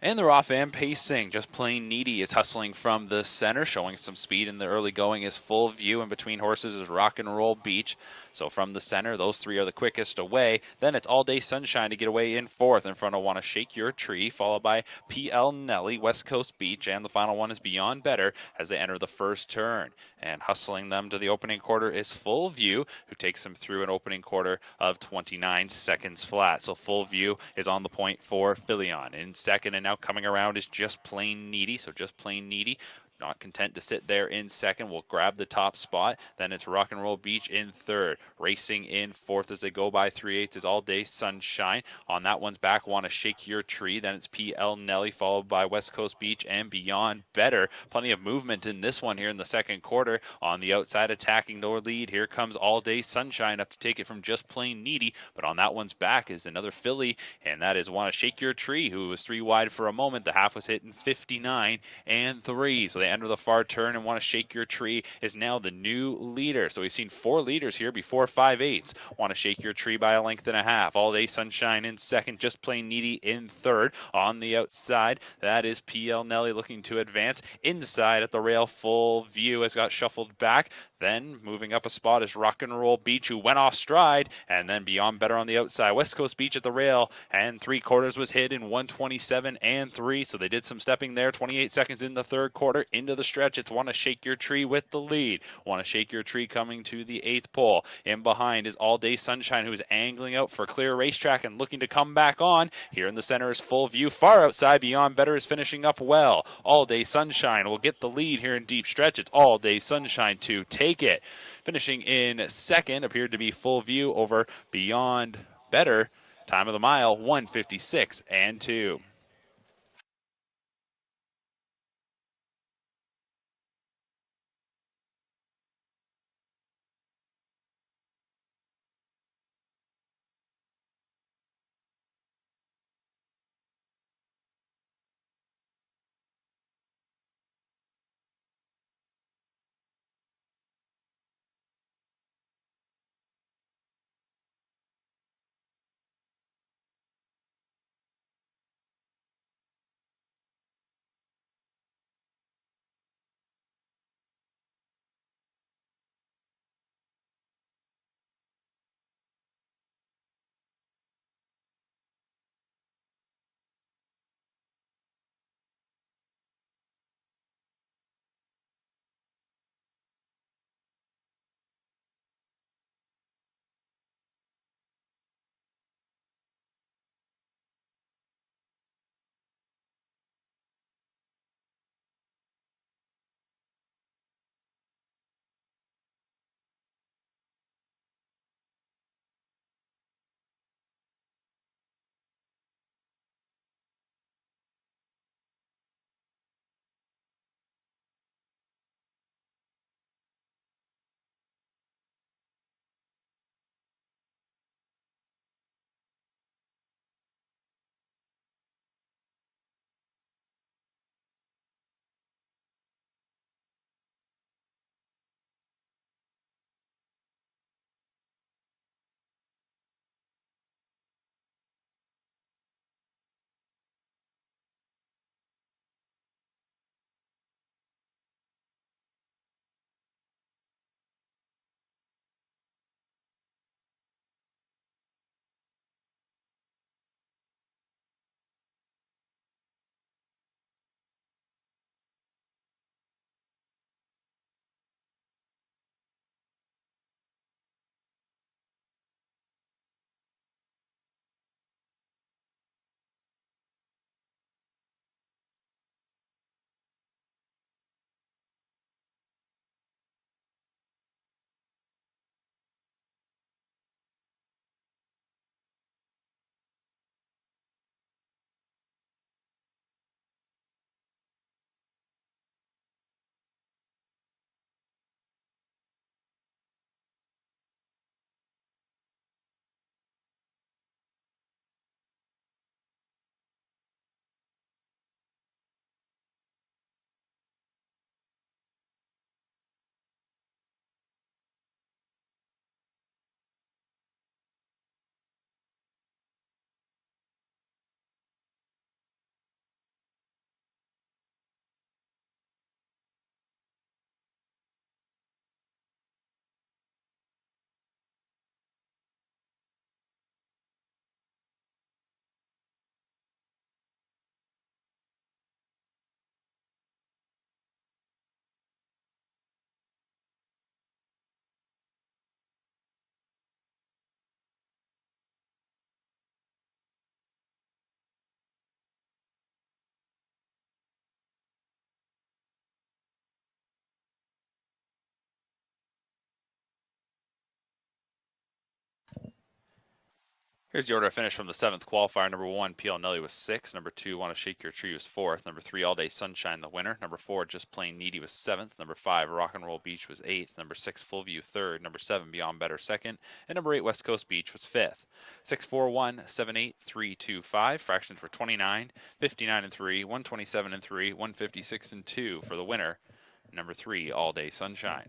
And they're off and pacing. Just Plain Needy is hustling from the center, showing some speed in the early going is Full View. In between horses is Rock and Roll Beach. So from the center, those 3 are the quickest away. Then it's All Day Sunshine to get away in 4th. In front of Want to Shake Your Tree, followed by PL Nelly, West Coast Beach. And the final one is Beyond Better as they enter the first turn. And hustling them to the opening quarter is Full View, who takes them through an opening quarter of 29 seconds flat. So Full View is on the point for Filion. In second, and now coming around is Just Plain Needy. So Just Plain Needy, not content to sit there in second, will grab the top spot. Then it's Rock and Roll Beach in third. Racing in 4th as they go by 3/8 is All Day Sunshine. On that one's back, Want to Shake Your Tree. Then it's PL Nelly, followed by West Coast Beach and Beyond Better. Plenty of movement in this one here in the second quarter. On the outside, attacking their lead, here comes All Day Sunshine up to take it from Just Plain Needy. But on that one's back is another filly, and that is Want to Shake Your Tree, who was 3 wide for a moment. The half was hitting 59 and 3. So they enter the far turn and Want to Shake Your Tree is now the new leader. So we've seen 4 leaders here before 5/8. Want to Shake Your Tree by a length and a half. All Day Sunshine in second. Just Plain Needy in third. On the outside, that is PL Nelly looking to advance. Inside at the rail, Full View has got shuffled back. Then moving up a spot is Rock and Roll Beach, who went off stride, and then Beyond Better on the outside. West Coast Beach at the rail, and 3/4 was hit in 1:27 and 3, so they did some stepping there. 28 seconds in the third quarter into the stretch. It's Want to Shake Your Tree with the lead. Want to Shake Your Tree coming to the 8th pole. In behind is All Day Sunshine, who's angling out for clear racetrack and looking to come back on. Here in the center is Full View. Far outside, Beyond Better is finishing up well. All Day Sunshine will get the lead here in deep stretch. It's All Day Sunshine to take it. Finishing in second appeared to be Full View over Beyond Better. Time of the mile, 1:56 and 2. Here's the order of finish from the 7th qualifier. Number 1, P.L. Nelly was 6. Number 2, Wanna Shake Your Tree was 4th. Number 3, All Day Sunshine, the winner. Number 4, Just Plain Needy was 7th. Number 5, Rock and Roll Beach was 8th. Number 6, Full View 3rd. Number 7, Beyond Better 2nd. And number 8, West Coast Beach was 5th. 6, 4, 1, 7, 8, 3, 2, 5. Fractions were 29, 59 and 3, 127 and 3, 156 and 2 for the winner. Number 3, All Day Sunshine.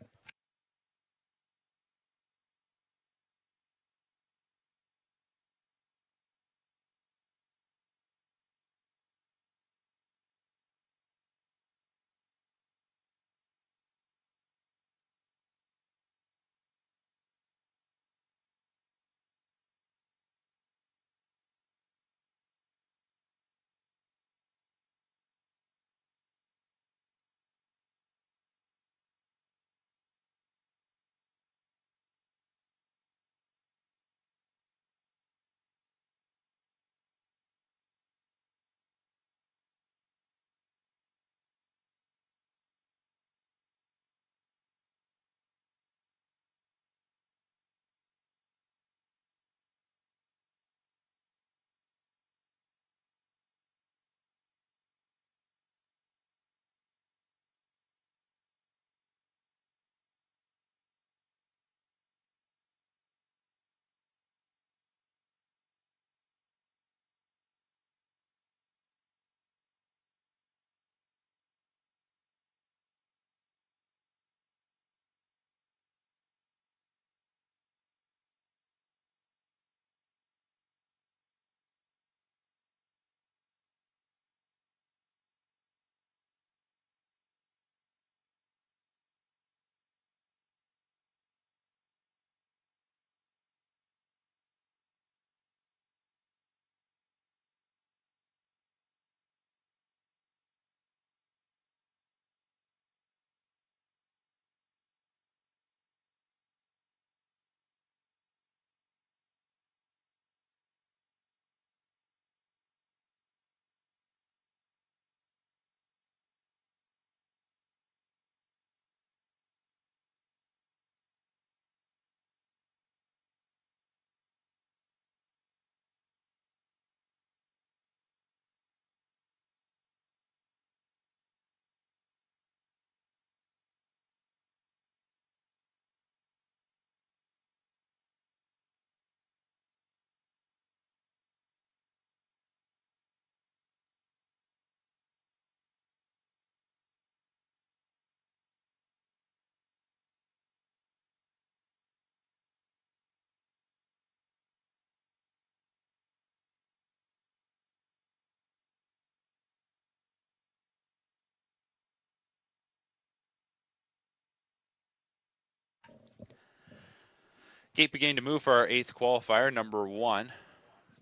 Gate beginning to move for our 8th qualifier. Number 1,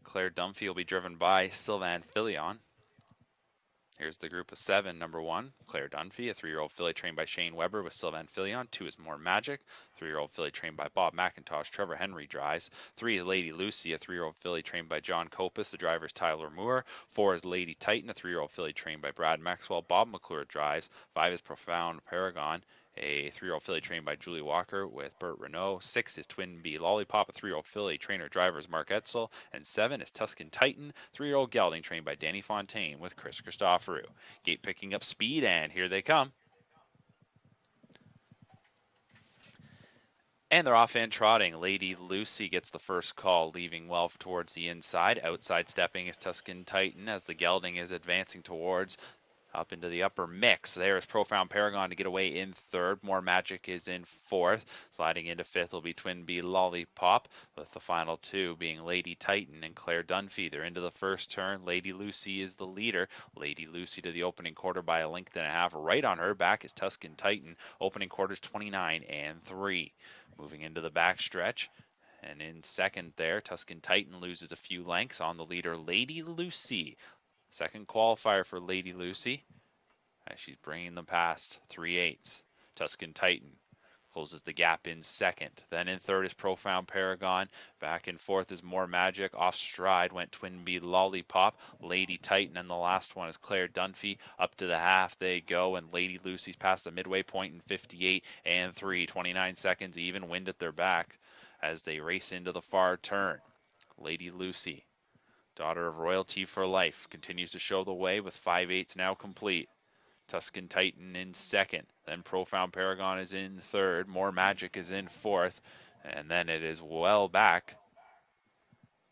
Claire Dunphy will be driven by Sylvan Filion. Here's the group of 7. Number 1, Claire Dunphy, a 3-year-old filly trained by Shane Weber with Sylvan Filion. 2 is More Magic, 3-year-old filly trained by Bob McIntosh. Trevor Henry drives. 3 is Lady Lucy, a 3-year-old filly trained by John Copus. The driver is Tyler Moore. 4 is Lady Titan, a 3-year-old filly trained by Brad Maxwell. Bob McClure drives. 5 is Profound Paragon, a 3-year-old filly trained by Julie Walker with Burt Renault. 6 is Twin Bee Lollipop, a 3-year-old filly trainer driver is Mark Etzel. And 7 is Tuscan Titan, 3-year-old gelding trained by Danny Fontaine with Chris Christoforou. Gate picking up speed, and here they come. And they're off and trotting. Lady Lucy gets the first call, leaving well towards the inside. Outside stepping is Tuscan Titan as the gelding is advancing towards up into the upper mix. There is Profound Paragon to get away in 3rd. More Magic is in 4th. Sliding into 5th will be Twin Bee Lollipop, with the final 2 being Lady Titan and Claire Dunphy. They're into the first turn. Lady Lucy is the leader. Lady Lucy to the opening quarter by 1.5 lengths. Right on her back is Tuscan Titan. Opening quarters 29 and 3. Moving into the back stretch. And in 2nd there, Tuscan Titan loses a few lengths on the leader, Lady Lucy. 2nd qualifier for Lady Lucy as she's bringing them past 3/8. Tuscan Titan closes the gap in 2nd. Then in 3rd is Profound Paragon. Back in 4th is More Magic. Off stride went Twin Bee Lollipop, Lady Titan, and the last one is Claire Dunphy. Up to the half they go, and Lady Lucy's past the midway point in 58 and 3. 29 seconds even, wind at their back as they race into the far turn. Lady Lucy, daughter of royalty for life, continues to show the way with 5/8 now complete. Tuscan Titan in second. Then Profound Paragon is in third. More Magic is in fourth. And then it is well back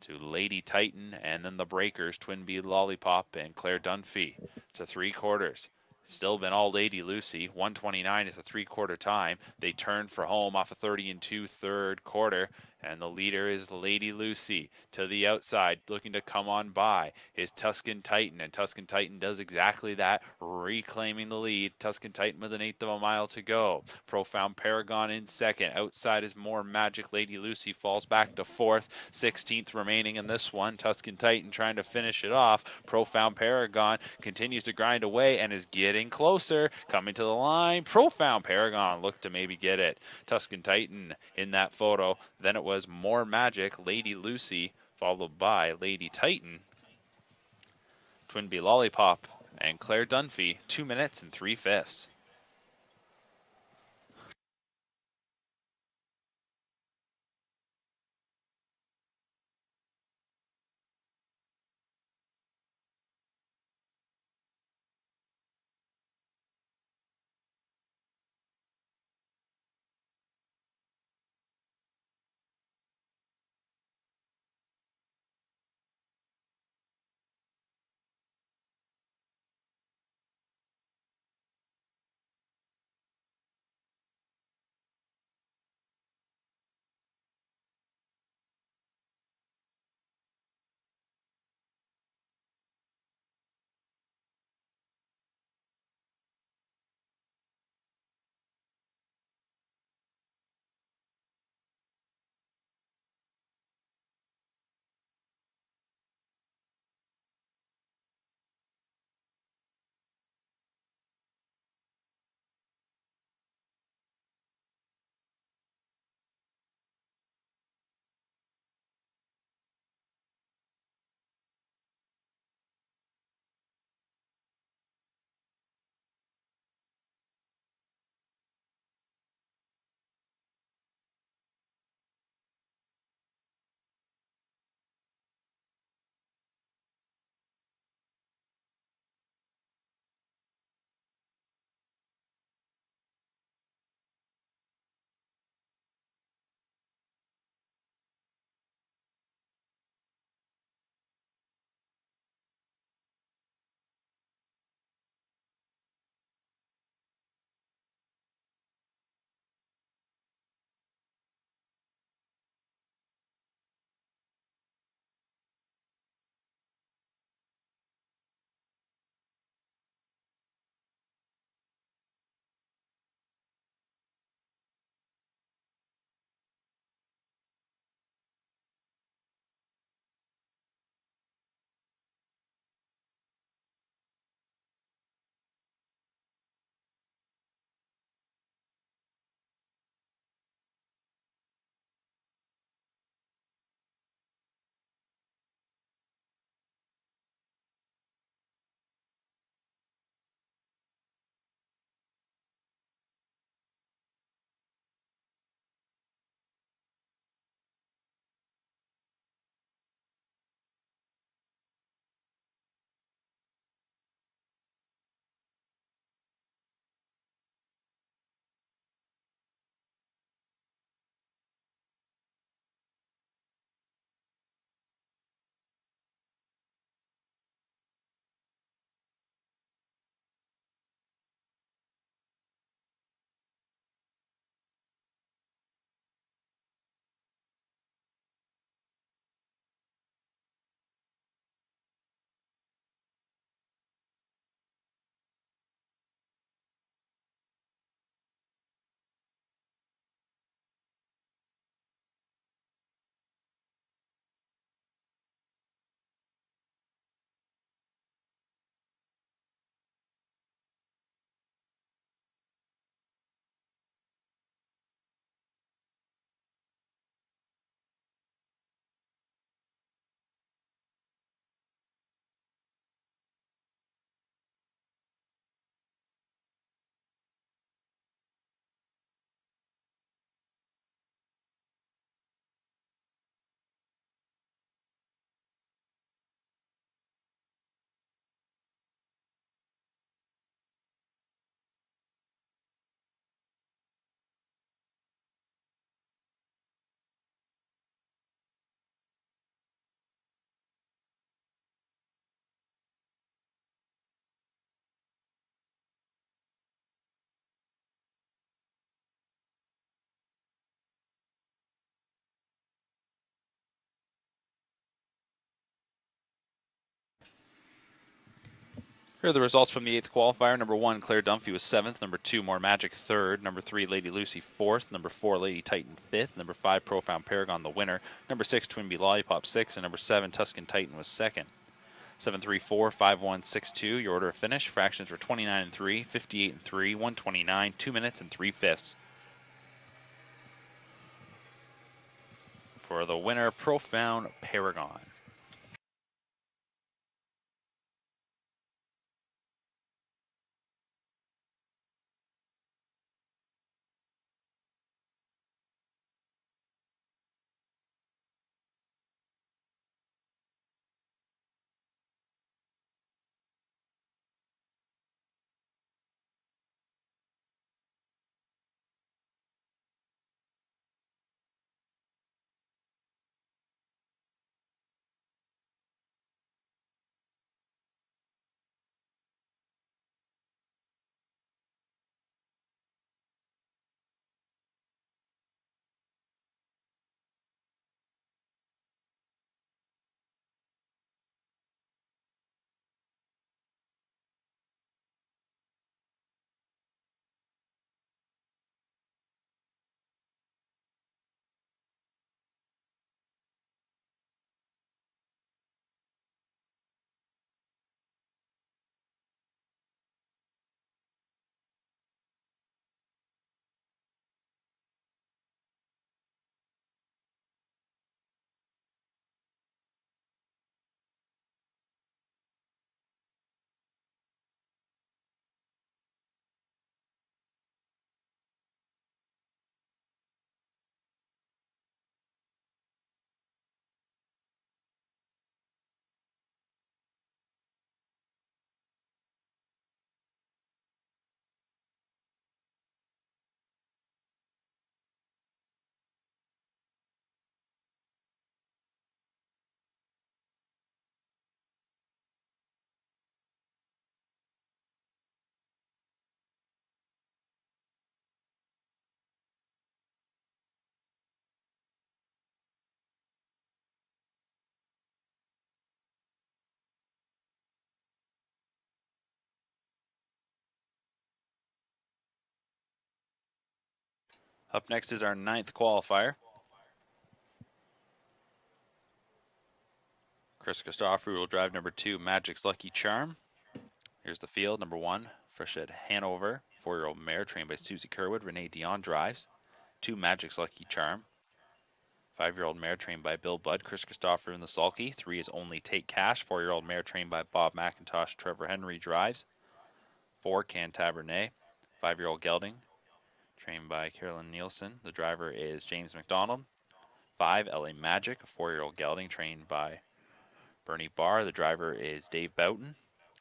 to Lady Titan and then the Breakers, Twin Bee Lollipop and Claire Dunphy to 3/4. It's still been all Lady Lucy. 1:29 is a 3/4 time. They turn for home off a 30 and 2 third quarter. And the leader is Lady Lucy. To the outside, looking to come on by, is Tuscan Titan. And Tuscan Titan does exactly that, reclaiming the lead. Tuscan Titan with 1/8 of a mile to go. Profound Paragon in second. Outside is More Magic. Lady Lucy falls back to fourth. 16th remaining in this one. Tuscan Titan trying to finish it off. Profound Paragon continues to grind away and is getting closer. Coming to the line. Profound Paragon looked to maybe get it. Tuscan Titan in that photo. Then it was More Magic, Lady Lucy, followed by Lady Titan, Twin Bee Lollipop, and Claire Dunphy, 2 minutes and 3/5. Here are the results from the 8th qualifier. Number 1, Claire Dunphy was 7th. Number 2, More Magic 3rd. Number 3, Lady Lucy 4th. Number 4, Lady Titan 5th. Number 5, Profound Paragon the winner. Number 6, Twin Bee Lollipop 6th. And number 7, Tuscan Titan was 2nd. 7-3-4, 5-1-6-2. Your order of finish. Fractions were 29 and 3, 58 and 3, 129, 2 minutes and 3/5. For the winner, Profound Paragon. Up next is our 9th qualifier. Chris Christopher will drive number 2, Magic's Lucky Charm. Here's the field. Number 1, Freshhead Hanover, 4-year-old mare trained by Susie Kerwood. Renee Dion drives. 2, Magic's Lucky Charm. 5-year-old mare trained by Bill Budd. Chris Christopher in the sulky. 3 is Only Take Cash. 4-year-old mare trained by Bob McIntosh. Trevor Henry drives. 4, Cantabernay. 5-year-old gelding trained by Carolyn Nielsen. The driver is James McDonald. 5, LA Magic, a 4-year-old gelding trained by Bernie Barr. The driver is Dave Boughton.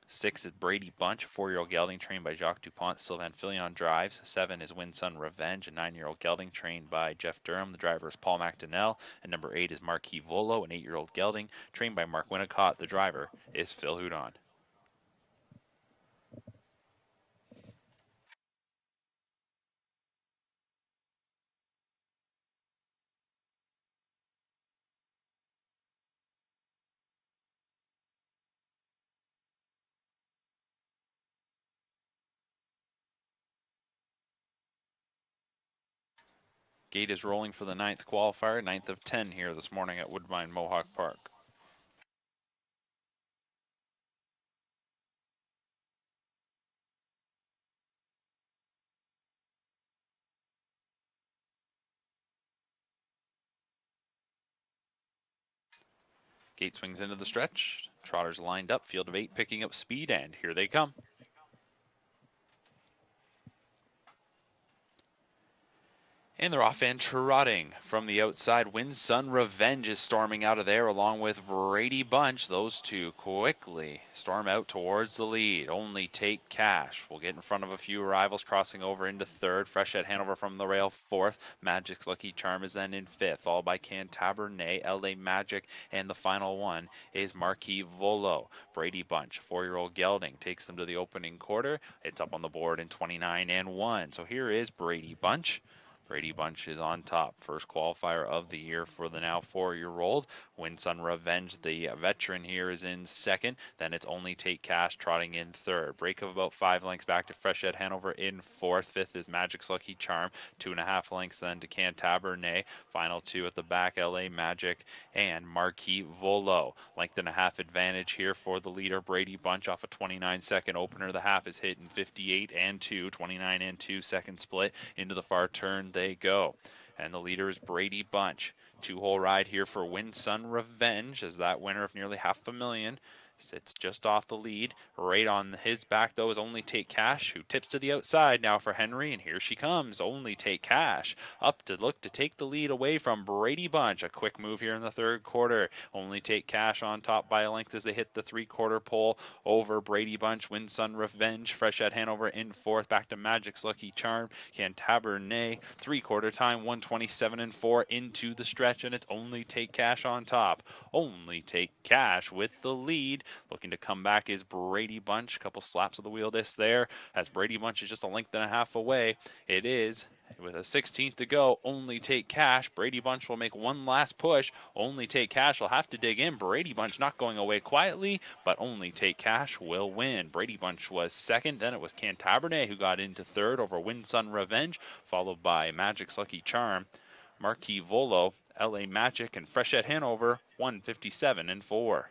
6 is Brady Bunch, a 4-year-old gelding trained by Jacques Dupont. Sylvain Filion drives. 7 is Winsun Revenge, a 9-year-old gelding trained by Jeff Durham. The driver is Paul McDonnell. And number 8 is Marquis Volo, an 8-year-old gelding trained by Mark Winnicott. The driver is Phil Houdon. Gate is rolling for the 9th qualifier, 9th of 10 here this morning at Woodbine Mohawk Park. Gate swings into the stretch. Trotters lined up, field of 8 picking up speed, and here they come. And they're off and trotting from the outside. Winsun Revenge is storming out of there along with Brady Bunch. Those two quickly storm out towards the lead. Only Take Cash will get in front of a few rivals, crossing over into 3rd. Freshhead Hanover from the rail 4th. Magic's Lucky Charm is then in 5th, followed by Cantabernay, LA Magic, and the final one is Marquis Volo. Brady Bunch, 4-year-old gelding, takes them to the opening quarter. It's up on the board in 29 and 1. So here is Brady Bunch. Brady Bunch is on top. First qualifier of the year for the now 4-year-old. Win Sun Revenge, the veteran here, is in second. Then it's Only Take Cash trotting in third. Break of about 5 lengths back to Freshead Hanover in fourth. Fifth is Magic's Lucky Charm. 2.5 lengths then to Cantabernay. Final two at the back, LA Magic and Marquis Volo. Length and a half advantage here for the leader, Brady Bunch, off a 29-second opener. The half is hit in 58 and 2, 29 and 2 second split. Into the far turn they go. And the leader is Brady Bunch. 2-hole ride here for Win Sun Revenge, as that winner of nearly $500,000 sits just off the lead. Right on his back, though, is Only Take Cash, who tips to the outside now for Henry, and here she comes. Only Take Cash up to look to take the lead away from Brady Bunch. A quick move here in the third quarter. Only Take Cash on top by a length as they hit the three-quarter pole over Brady Bunch. Win Sun Revenge, fresh at Hanover in fourth. Back to Magic's Lucky Charm. Cantabernay, three-quarter time, 127 and 4 into the stretch, and it's Only Take Cash on top. Only Take Cash with the lead. Looking to come back is Brady Bunch. Couple slaps of the wheel disc there, as Brady Bunch is just a length and a half away. It is, with a 16th to go, Only Take Cash. Brady Bunch will make one last push. Only Take Cash will have to dig in. Brady Bunch not going away quietly, but Only Take Cash will win. Brady Bunch was second. Then it was Cantabernay who got into third over Win Sun Revenge, followed by Magic's Lucky Charm, Marquis Volo, LA Magic, and Fresh at Hanover, 157 and 4.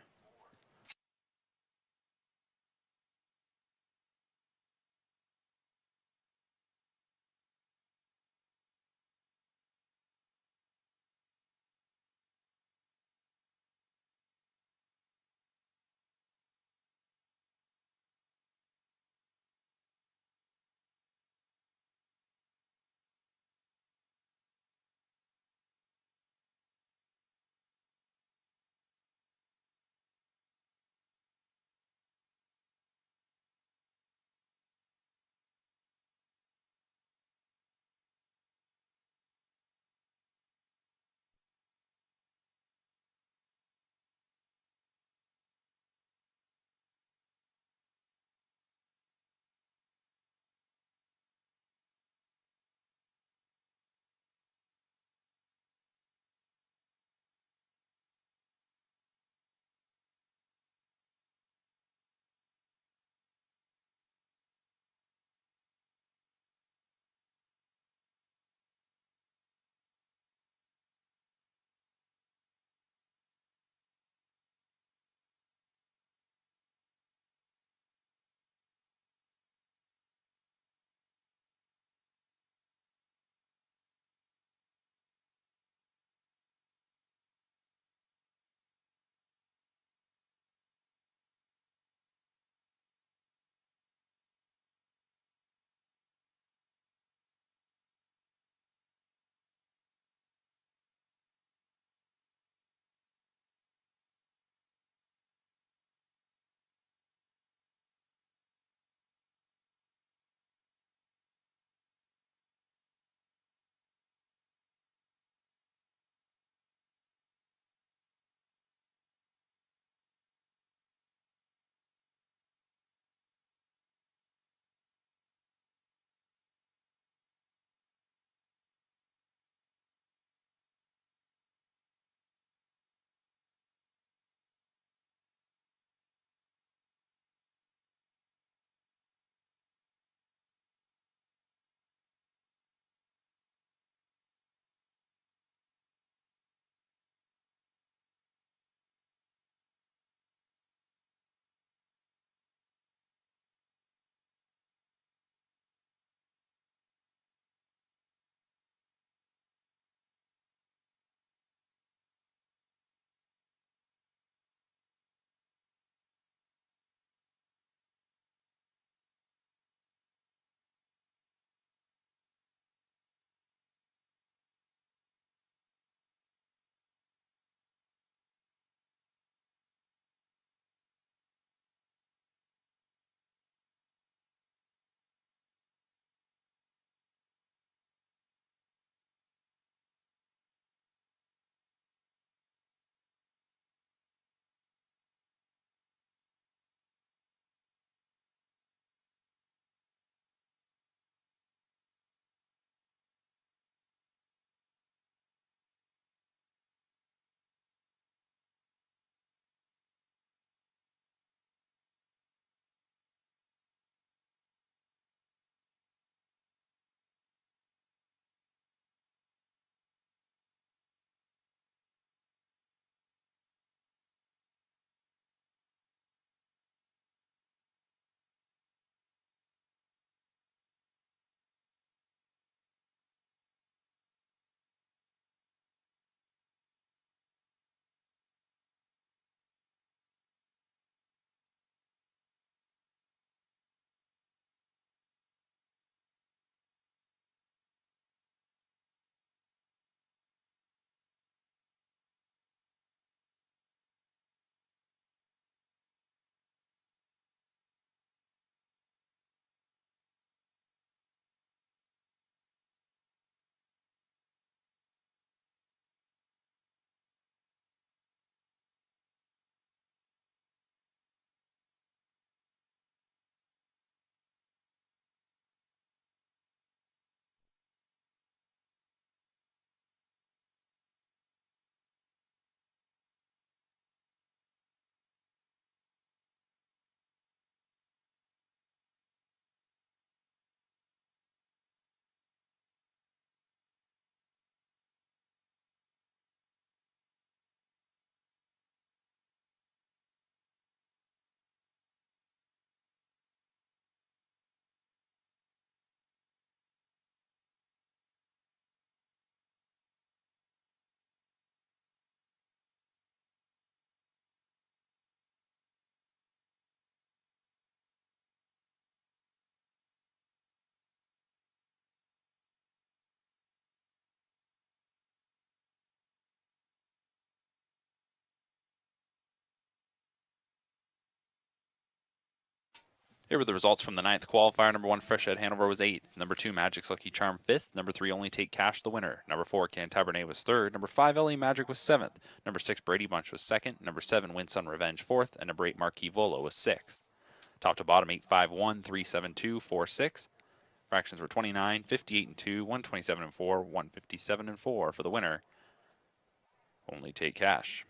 Here were the results from the 9th qualifier. Number 1, Fresh Head Hanover was 8th. Number 2, Magic's Lucky Charm 5th. Number 3, Only Take Cash the winner. Number 4, Cantabernate was 3rd. Number 5, LA Magic was 7th. Number 6, Brady Bunch was 2nd. Number 7, Winsun Revenge 4th. And number 8, Marquis Volo was 6th. Top to bottom, 8-5-1, 3-7-2, 4-6. Fractions were 29, 58-2, 127-4, 157-4 for the winner. Only Take Cash.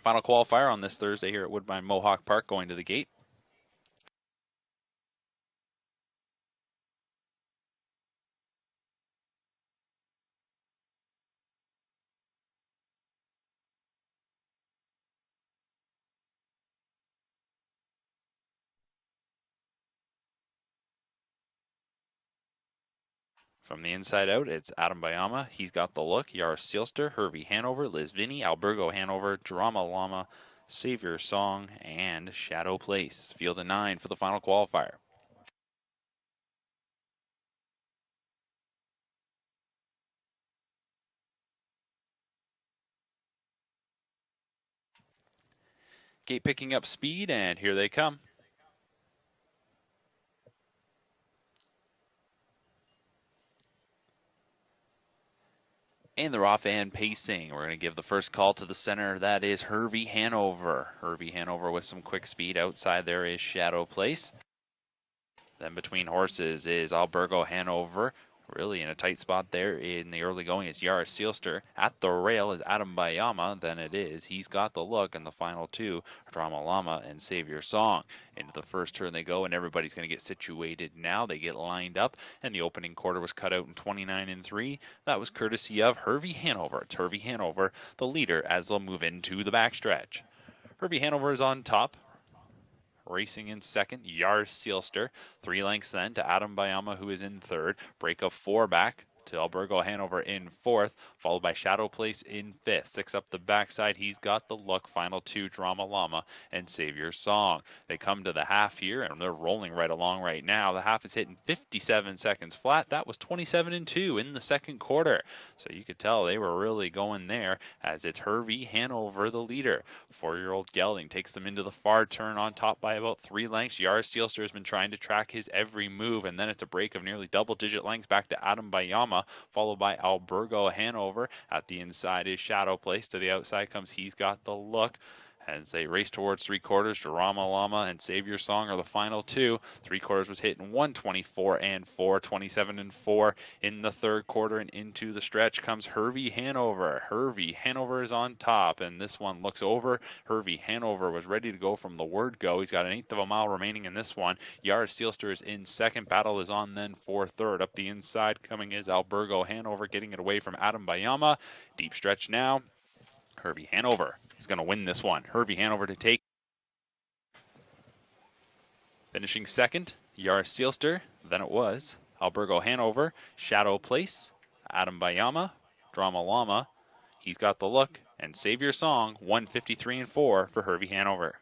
Final qualifier on this Thursday here at Woodbine Mohawk Park going to the gate. From the inside out, it's Adam Bayama. He's got the look. Yaris Seelster, Hervey Hanover, Liz Vinny, Albergo Hanover, Drama Llama, Savior Song, and Shadow Place. Field of 9 for the final qualifier. Gate picking up speed, and here they come. And they're off and pacing. We're going to give the first call to the center. That is Hervey Hanover. Hervey Hanover with some quick speed. Outside there is Shadow Place. Then between horses is Albergo Hanover. Really in a tight spot there in the early going is Yaris Seelster. At the rail is Adam Bayama. Then it is He's Got the Look. And the final two, Drama Llama and Savior Song. Into the first turn they go, and everybody's going to get situated now. They get lined up, and the opening quarter was cut out in 29-3. That was courtesy of Hervey Hanover. It's Hervey Hanover, the leader, as they'll move into the backstretch. Hervey Hanover is on top. Racing in second, Yaris Seelster. 3 lengths then to Adam Bayama, who is in third. Break of 4 back to Albergo Hanover in fourth, followed by Shadow Place in fifth. 6 up the backside, He's Got the Look. Final 2, Drama Llama and Savior Song. They come to the half here, and they're rolling right along right now. The half is hitting 57 seconds flat. That was 27-2 in the second quarter. So you could tell they were really going there, as it's Hervey Hanover, the leader. 4-year-old gelding takes them into the far turn on top by about 3 lengths. Yaris Seelster has been trying to track his every move, and then it's a break of nearly double-digit lengths back to Adam Bayama, followed by Albergo Hanover. At the inside is Shadow Place. To the outside comes He's Got the Look. As they race towards 3/4, Drama Llama and Savior Song are the final 2. 3/4 was hitting 124-4, 27-4 in the third quarter, and into the stretch comes Hervey Hanover. Hervey Hanover is on top, and this one looks over. Hervey Hanover was ready to go from the word go. He's got an 1/8 of a mile remaining in this one. Yaris Seelster is in second. Battle is on then for third. Up the inside coming is Albergo Hanover, getting it away from Adam Bayama. Deep stretch now. Hervey Hanover is going to win this one. Hervey Hanover to take. Finishing second, Yaris Seelster. Then it was Albergo Hanover, Shadow Place, Adam Bayama, Drama Llama, He's Got the Look, and Savior Song. 153-4 for Hervey Hanover.